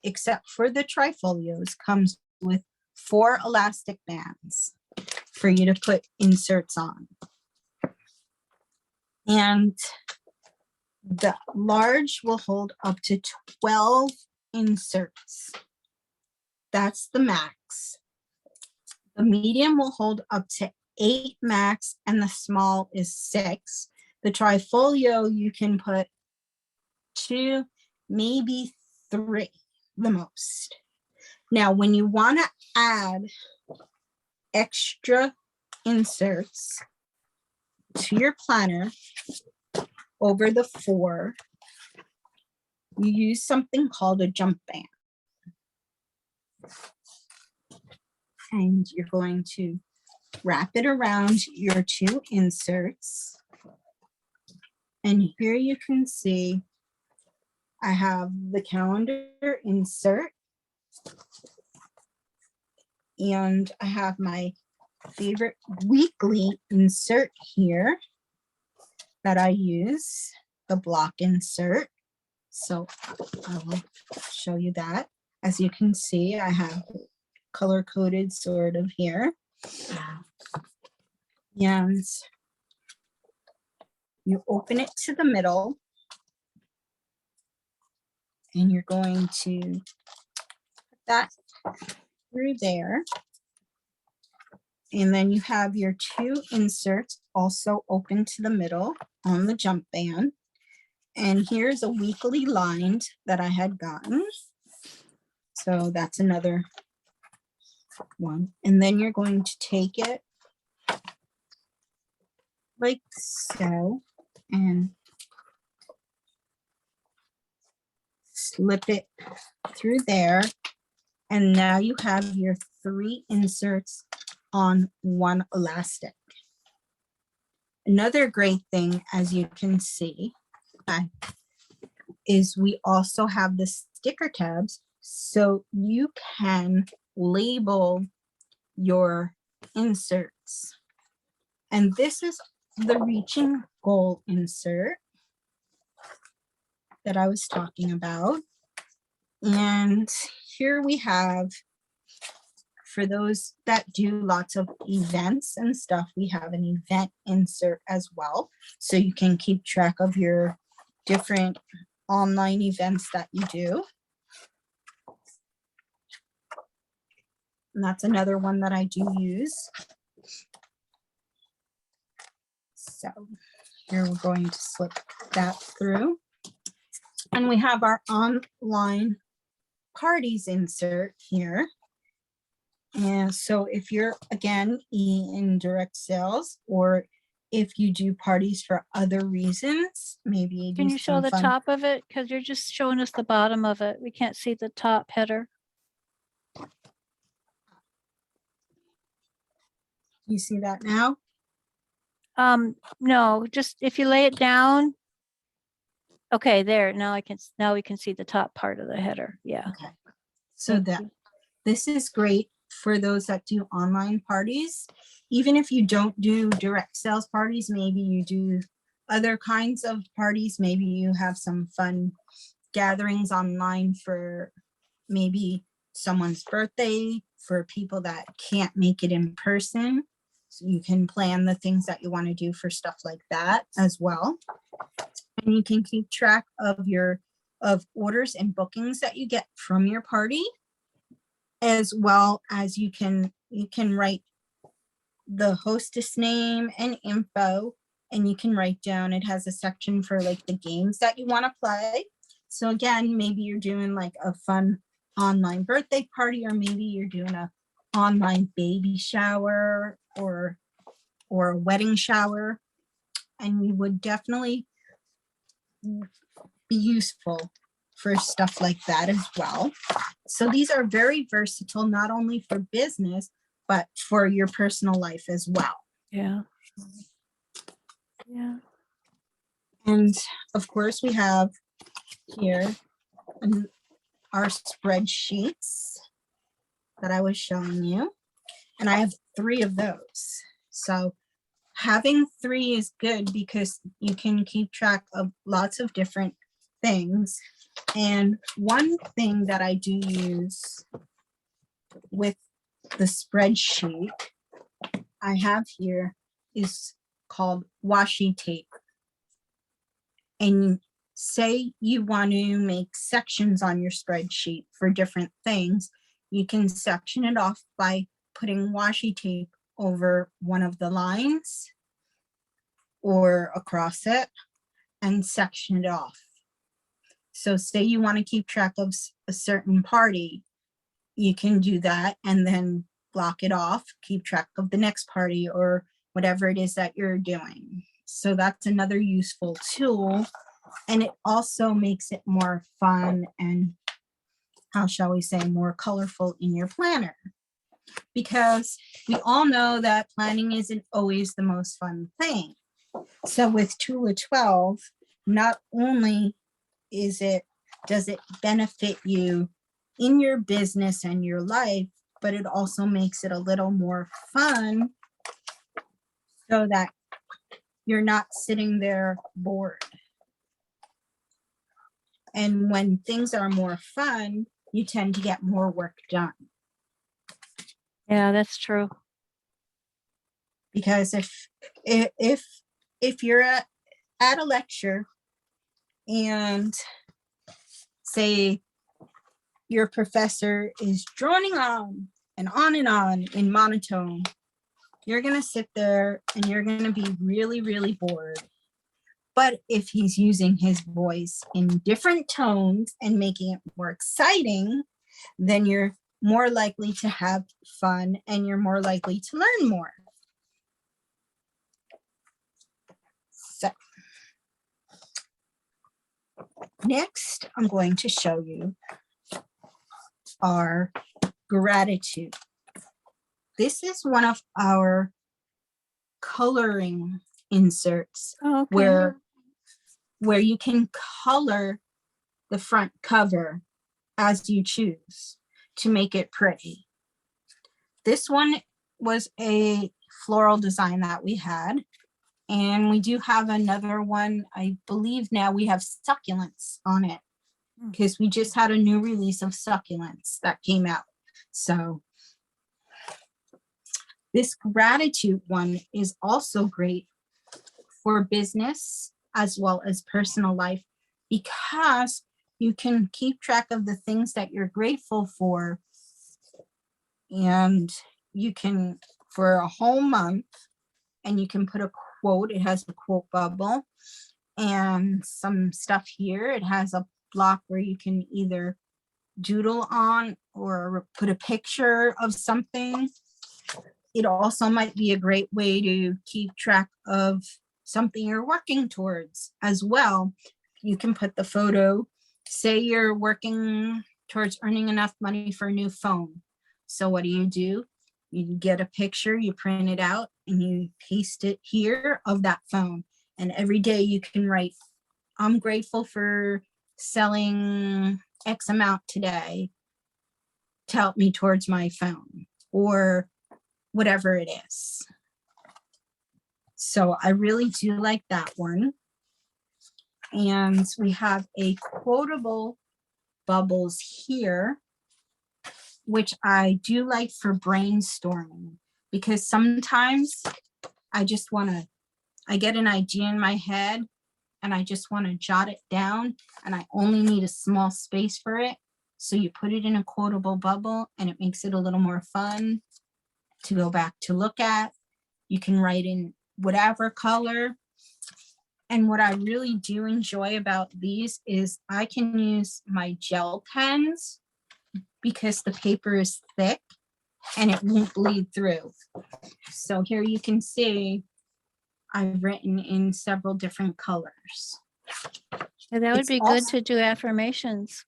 except for the trifolios, comes with 4 elastic bands for you to put inserts on. And the large will hold up to 12 inserts. That's the max. The medium will hold up to 8 max, and the small is 6. The trifolio, you can put 2, maybe 3, the most. Now, when you want to add extra inserts to your planner over the 4, you use something called a jump band. And you're going to wrap it around your 2 inserts. And here you can see I have the calendar insert, and I have my favorite weekly insert here that I use, the block insert. So I will show you that. As you can see, I have color coded sort of here. And you open it to the middle, and you're going to put that through there. And then you have your 2 inserts also open to the middle on the jump band. And here's a weekly lined that I had gotten. So that's another one. And then you're going to take it like so and slip it through there. And now you have your 3 inserts on 1 elastic. Another great thing, as you can see, is we also have the sticker tabs, so you can label your inserts. And this is the reaching goal insert that I was talking about. And here we have, for those that do lots of events and stuff, we have an event insert as well. So you can keep track of your different online events that you do. And that's another one that I do use. So here we're going to slip that through. And we have our online parties insert here. And so if you're, again, in direct sales, or if you do parties for other reasons, maybe you do Can you show some the fun- top of it? Because you're just showing us the bottom of it. We can't see the top header. You see that now? No, just if you lay it down. Okay, there, now now we can see the top part of the header. Yeah. Okay. So Thank that you. this is great for those that do online parties. Even if you don't do direct sales parties, maybe you do other kinds of parties. Maybe you have some fun gatherings online for maybe someone's birthday, for people that can't make it in person. So you can plan the things that you want to do for stuff like that as well. And you can keep track of your orders and bookings that you get from your party, as well as you can write the hostess name and info, and you can write down, it has a section for like the games that you want to play. So again, maybe you're doing like a fun online birthday party, or maybe you're doing a online baby shower or a wedding shower, and you would definitely be useful for stuff like that as well. So these are very versatile, not only for business, but for your personal life as well. Yeah. Yeah. And of course, we have here our spreadsheets that I was showing you. And I have 3 of those. So having 3 is good because you can keep track of lots of different things. And one thing that I do use with the spreadsheet I have here is called washi tape. And say you want to make sections on your spreadsheet for different things, you can section it off by putting washi tape over one of the lines or across it and section it off. So say you want to keep track of a certain party, you can do that and then block it off, keep track of the next party or whatever it is that you're doing. So that's another useful tool. And it also makes it more fun and, how shall we say, more colorful in your planner. Because we all know that planning isn't always the most fun thing. So with Tula 12, not only does it benefit you in your business and your life, but it also makes it a little more fun so that you're not sitting there bored. And when things are more fun, you tend to get more work done. Yeah, that's true. Because if you're at a lecture and say your professor is droning on in monotone, you're going to sit there and you're going to be really, really bored. But if he's using his voice in different tones and making it more exciting, then you're more likely to have fun and you're more likely to learn more. So next, I'm going to show you our gratitude. This is one of our coloring inserts Oh, okay. where you can color the front cover as you choose to make it pretty. This one was a floral design that we had, and we do have another one. I believe now we have succulents on it because we just had a new release of succulents that came out. So this gratitude one is also great for business as well as personal life, because you can keep track of the things that you're grateful for, and you can, for a whole month, and you can put a quote. It has a quote bubble and some stuff here. It has a block where you can either doodle on or put a picture of something. It also might be a great way to keep track of something you're working towards as well. You can put the photo, say you're working towards earning enough money for a new phone. So what do? You get a picture, you print it out, and you paste it here of that phone. And every day you can write, I'm grateful for selling X amount today to help me towards my phone, or whatever it is. So I really do like that one. And we have a quotable bubbles here, which I do like for brainstorming, because sometimes I get an idea in my head and I just want to jot it down, and I only need a small space for it. So you put it in a quotable bubble and it makes it a little more fun to go back to look at. You can write in whatever color. And what I really do enjoy about these is I can use my gel pens because the paper is thick and it won't bleed through. So here you can see I've written in several different colors. Yeah, that would It's be good also- to do affirmations.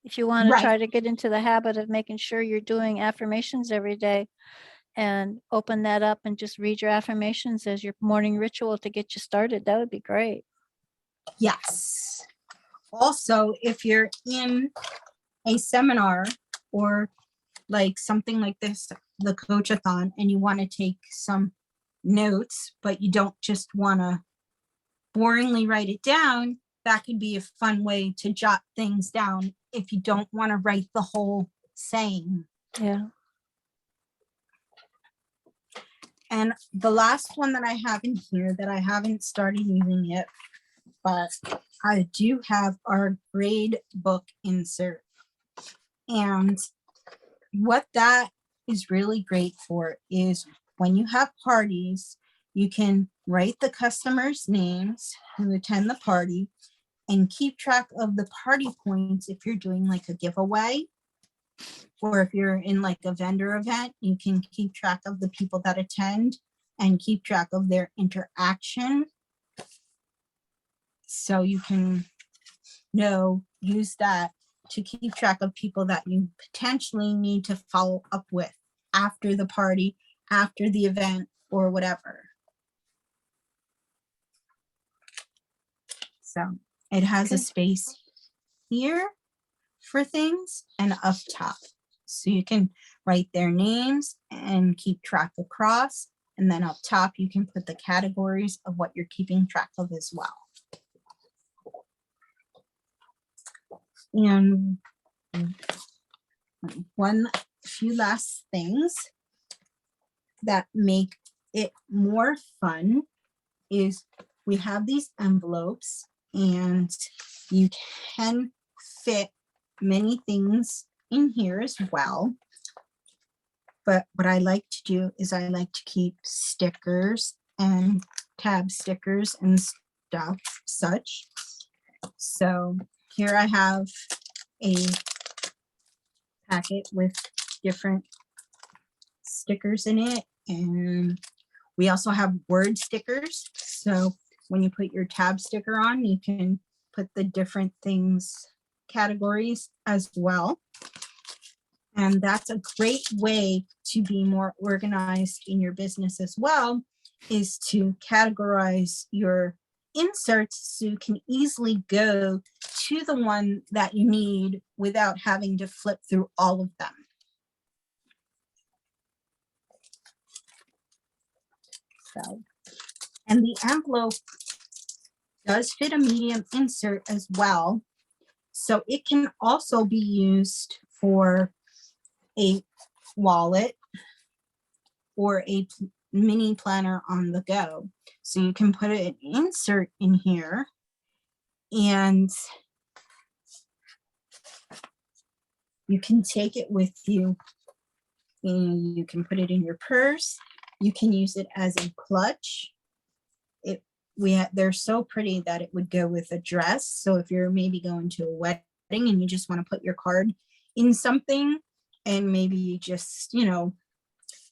If you want to Right. try to get into the habit of making sure you're doing affirmations every day, and open that up and just read your affirmations as your morning ritual to get you started, that would be great. Yes. Also, if you're in a seminar or like something like this, the Coach-a-thon, and you want to take some notes, but you don't just want to boringly write it down, that could be a fun way to jot things down if you don't want to write the whole saying. Yeah. And the last one that I have in here that I haven't started using yet, but I do have our grade book insert. And what that is really great for is when you have parties, you can write the customers' names who attend the party and keep track of the party points if you're doing like a giveaway. Or if you're in like a vendor event, you can keep track of the people that attend and keep track of their interaction. So you can use that to keep track of people that you potentially need to follow up with after the party, after the event, or whatever. So it has a space here for things and up top. So you can write their names and keep track across. And then up top, you can put the categories of what you're keeping track of as well. And few last things that make it more fun is we have these envelopes and you can fit many things in here as well. But what I like to do is I like to keep stickers and tab stickers and stuff such. So here I have a packet with different stickers in it, and we also have word stickers. So when you put your tab sticker on, you can put the different things categories as well. And that's a great way to be more organized in your business as well, is to categorize your inserts so you can easily go to the one that you need without having to flip through all of them. So, and the envelope does fit a medium insert as well. So it can also be used for a wallet or a mini planner on the go. So you can put an insert in here and you can take it with you. And you can put it in your purse. You can use it as a clutch. They're so pretty that it would go with a dress. So if you're maybe going to a wedding and you just want to put your card in something and maybe you just,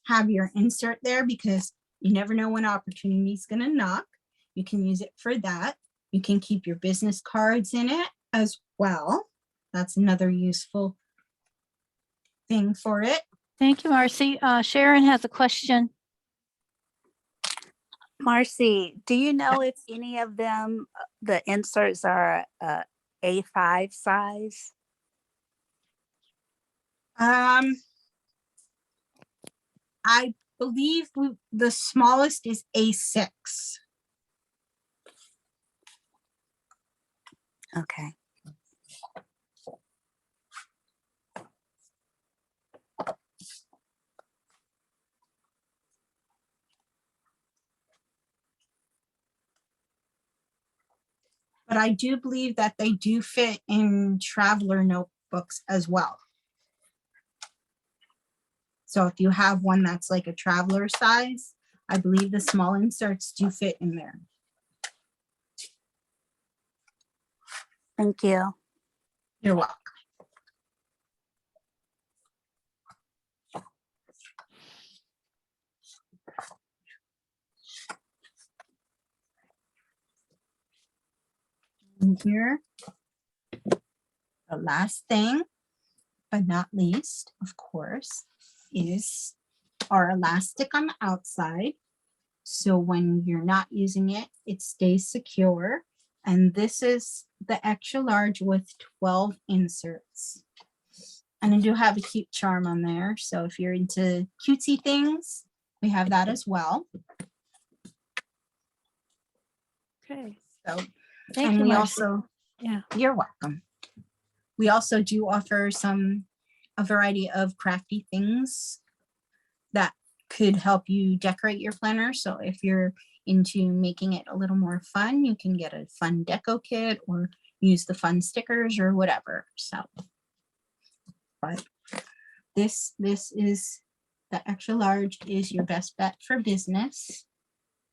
have your insert there because you never know when opportunity is going to knock. You can use it for that. You can keep your business cards in it as well. That's another useful thing for it. Thank you, Marcy. Sharon has a question. Marcy, do you know if any of them, the inserts are A5 size? I believe the smallest is A6. Okay. But I do believe that they do fit in traveler notebooks as well. So if you have one that's like a traveler size, I believe the small inserts do fit in there. Thank you. You're welcome. And here, the last thing, but not least, of course, is our elastic on the outside. So when you're not using it, it stays secure. And this is the extra large with 12 inserts. And I do have a cute charm on there. So if you're into cutesy things, we have that as well. Okay. So Thank And you, we Marci. also, Yeah. you're welcome. We also do offer a variety of crafty things that could help you decorate your planner. So if you're into making it a little more fun, you can get a fun deco kit or use the fun stickers or whatever. So, but this is the extra large is your best bet for business.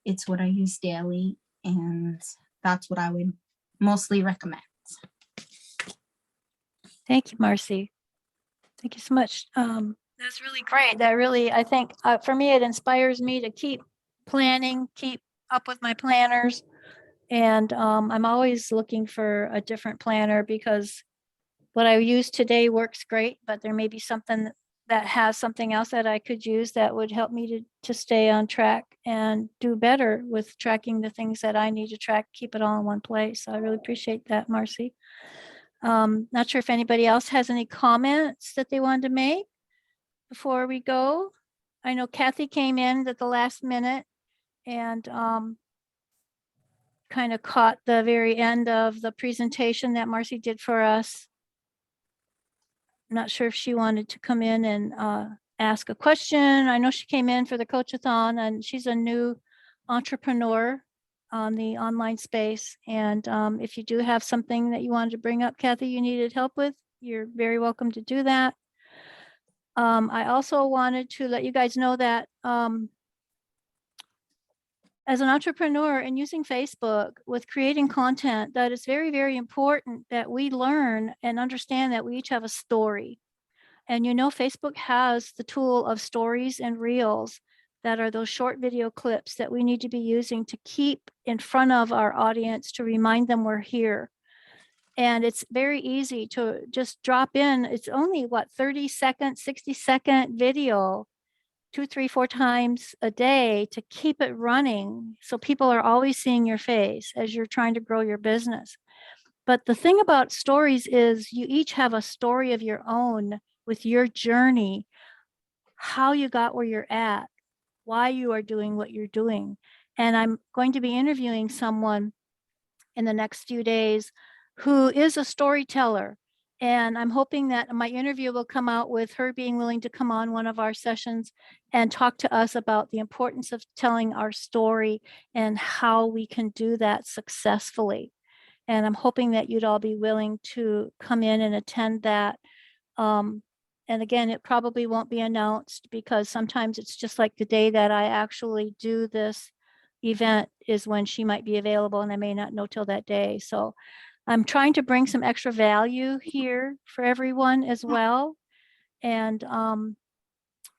It's what I use daily, and that's what I would mostly recommend. Thank you, Marci. Thank you so much. That's really great. That really, I think, for me, it inspires me to keep planning, keep up with my planners. And I'm always looking for a different planner because what I use today works great, but there may be something that has something else that I could use that would help me to stay on track and do better with tracking the things that I need to track, keep it all in one place. So I really appreciate that, Marci. Not sure if anybody else has any comments that they wanted to make before we go. I know Kathy came in at the last minute and kind of caught the very end of the presentation that Marci did for us. I'm not sure if she wanted to come in and ask a question. I know she came in for the Coach-a-thon and she's a new entrepreneur on the online space. And if you do have something that you wanted to bring up, Kathy, you needed help with, you're very welcome to do that. I also wanted to let you guys know that as an entrepreneur and using Facebook with creating content, that it's very, very important that we learn and understand that we each have a story. And you know, Facebook has the tool of stories and reels that are those short video clips that we need to be using to keep in front of our audience to remind them we're here. And it's very easy to just drop in. It's only 30-second, 60-second video 2, 3, 4 times a day to keep it running. So people are always seeing your face as you're trying to grow your business. But the thing about stories is you each have a story of your own with your journey, how you got where you're at, why you are doing what you're doing. And I'm going to be interviewing someone in the next few days who is a storyteller. And I'm hoping that my interview will come out with her being willing to come on one of our sessions and talk to us about the importance of telling our story and how we can do that successfully. And I'm hoping that you'd all be willing to come in and attend that. And again, it probably won't be announced because sometimes it's just like the day that I actually do this event is when she might be available and I may not know till that day. So I'm trying to bring some extra value here for everyone as well. And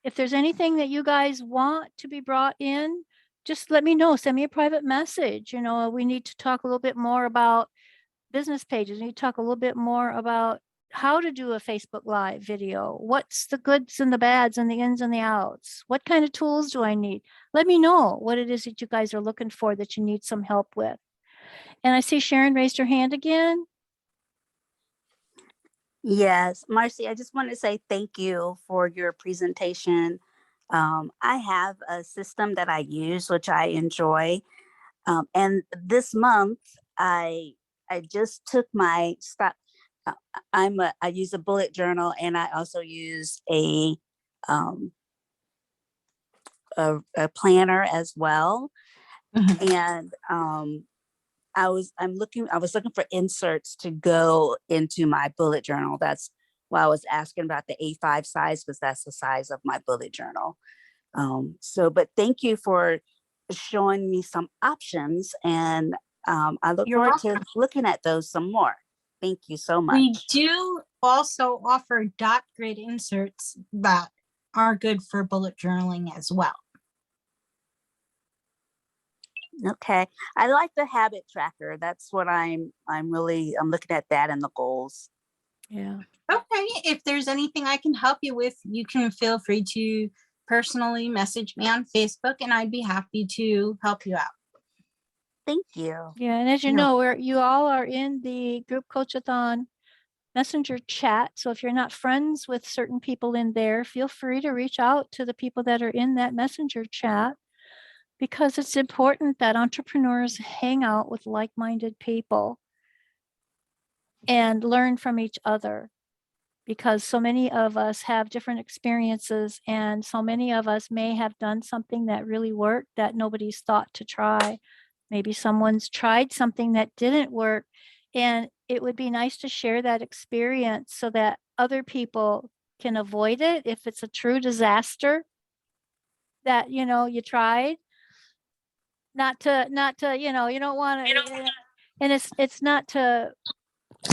if there's anything that you guys want to be brought in, just let me know. Send me a private message. You know, we need to talk a little bit more about business pages. We need to talk a little bit more about how to do a Facebook Live video. What's the goods and the bads and the ins and the outs? What kind of tools do I need? Let me know what it is that you guys are looking for that you need some help with. And I see Sharon raised her hand again. Yes, Marci, I just want to say thank you for your presentation. I have a system that I use, which I enjoy. And this month, I just took my stop. I use a bullet journal, and I also use a planner as well. Mhm. And I was looking for inserts to go into my bullet journal. That's why I was asking about the A5 size, because that's the size of my bullet journal. But thank you for showing me some options, and I look You're forward to welcome. looking at those some more. Thank you so We much. do also offer dot grid inserts that are good for bullet journaling as well. Okay, I like the habit tracker. That's what I'm looking at that and the goals. Yeah. Okay, if there's anything I can help you with, you can feel free to personally message me on Facebook and I'd be happy to help you out. Thank you. Yeah. And as you You're know, you all are in the group Coach-a-thon messenger chat. So if you're not friends with certain people in there, feel free to reach out to the people that are in that messenger chat, because it's important that entrepreneurs hang out with like-minded people and learn from each other, because so many of us have different experiences, and so many of us may have done something that really worked that nobody's thought to try. Maybe someone's tried something that didn't work, and it would be nice to share that experience so that other people can avoid it if it's a true disaster that, you know, you tried. Not to, you know, you don't want to, and it's not to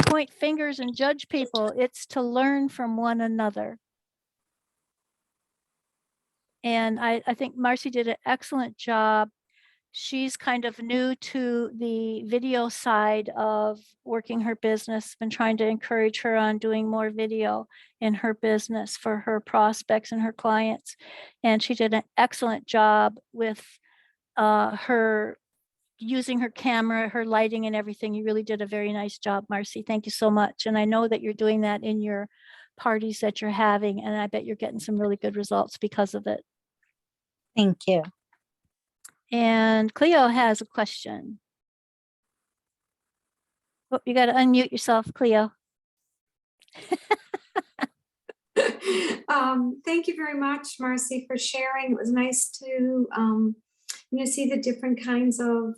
point fingers and judge people. It's to learn from one another. And I think Marci did an excellent job. She's kind of new to the video side of working her business. Been trying to encourage her on doing more video in her business for her prospects and her clients. And she did an excellent job with her using her camera, her lighting and everything. You really did a very nice job, Marci. Thank you so much. And I know that you're doing that in your parties that you're having, and I bet you're getting some really good results because of it. Thank you. And Cleo has a question. Oh, you got to unmute yourself, Cleo. Thank you very much, Marci, for sharing. It was nice to see the different kinds of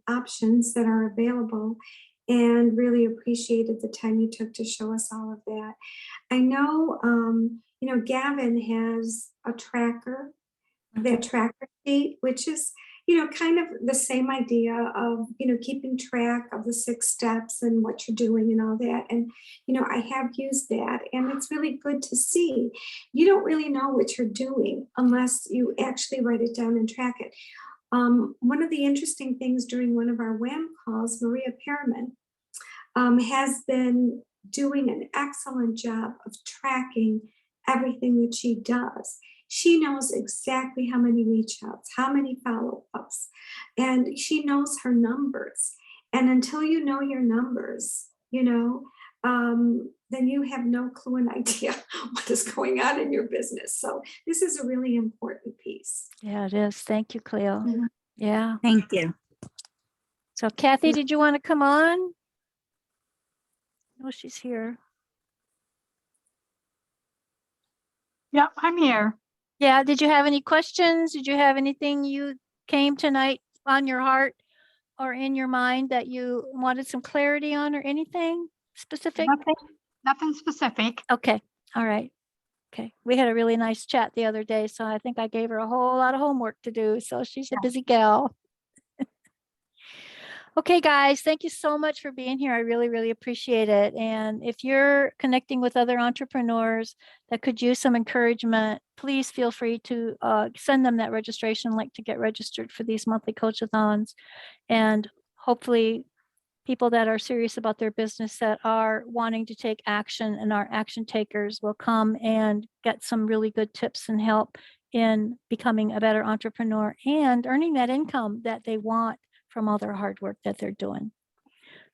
options that are available, and really appreciated the time you took to show us all of that. I know, Gavin has a tracker, that tracker sheet, which is, kind of the same idea of, keeping track of the 6 steps and what you're doing and all that. And, I have used that, and it's really good to see. You don't really know what you're doing unless you actually write it down and track it. One of the interesting things during one of our WAM calls, Maria Perriman has been doing an excellent job of tracking everything that she does. She knows exactly how many reach outs, how many follow-ups, and she knows her numbers. And until you know your numbers, then you have no clue and idea what is going on in your business. So this is a really important piece. Yeah, it is. Thank you, Cleo. Mhm. Yeah. Thank you. So Kathy, did you want to come on? Oh, she's here. Yeah, I'm here. Yeah, did you have any questions? Did you have anything you came tonight on your heart or in your mind that you wanted some clarity on, or anything specific? Nothing specific. Okay, all right. Okay, we had a really nice chat the other day, so I think I gave her a whole lot of homework to do, so she's a busy gal. Okay, guys, thank you so much for being here. I really, really appreciate it. And if you're connecting with other entrepreneurs that could use some encouragement, please feel free to send them that registration link to get registered for these monthly coach-a-thons. And hopefully people that are serious about their business, that are wanting to take action, and our action takers will come and get some really good tips and help in becoming a better entrepreneur and earning that income that they want from all their hard work that they're doing.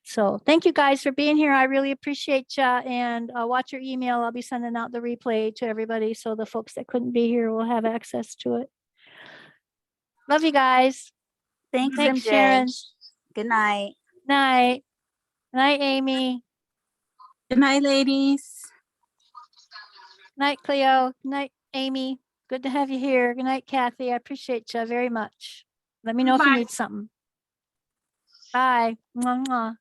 So thank you guys for being here. I really appreciate you, and watch your email. I'll be sending out the replay to everybody, so the folks that couldn't be here will have access to it. Love you guys. Thanks, Thanks, MJ. Sharon. Good night. Night. Night, Amy. Good night, ladies. Night, Cleo. Night, Amy. Good to have you here. Good night, Kathy. I appreciate you very much. Let me know if you Bye. need something. Bye. Mwah, mwah.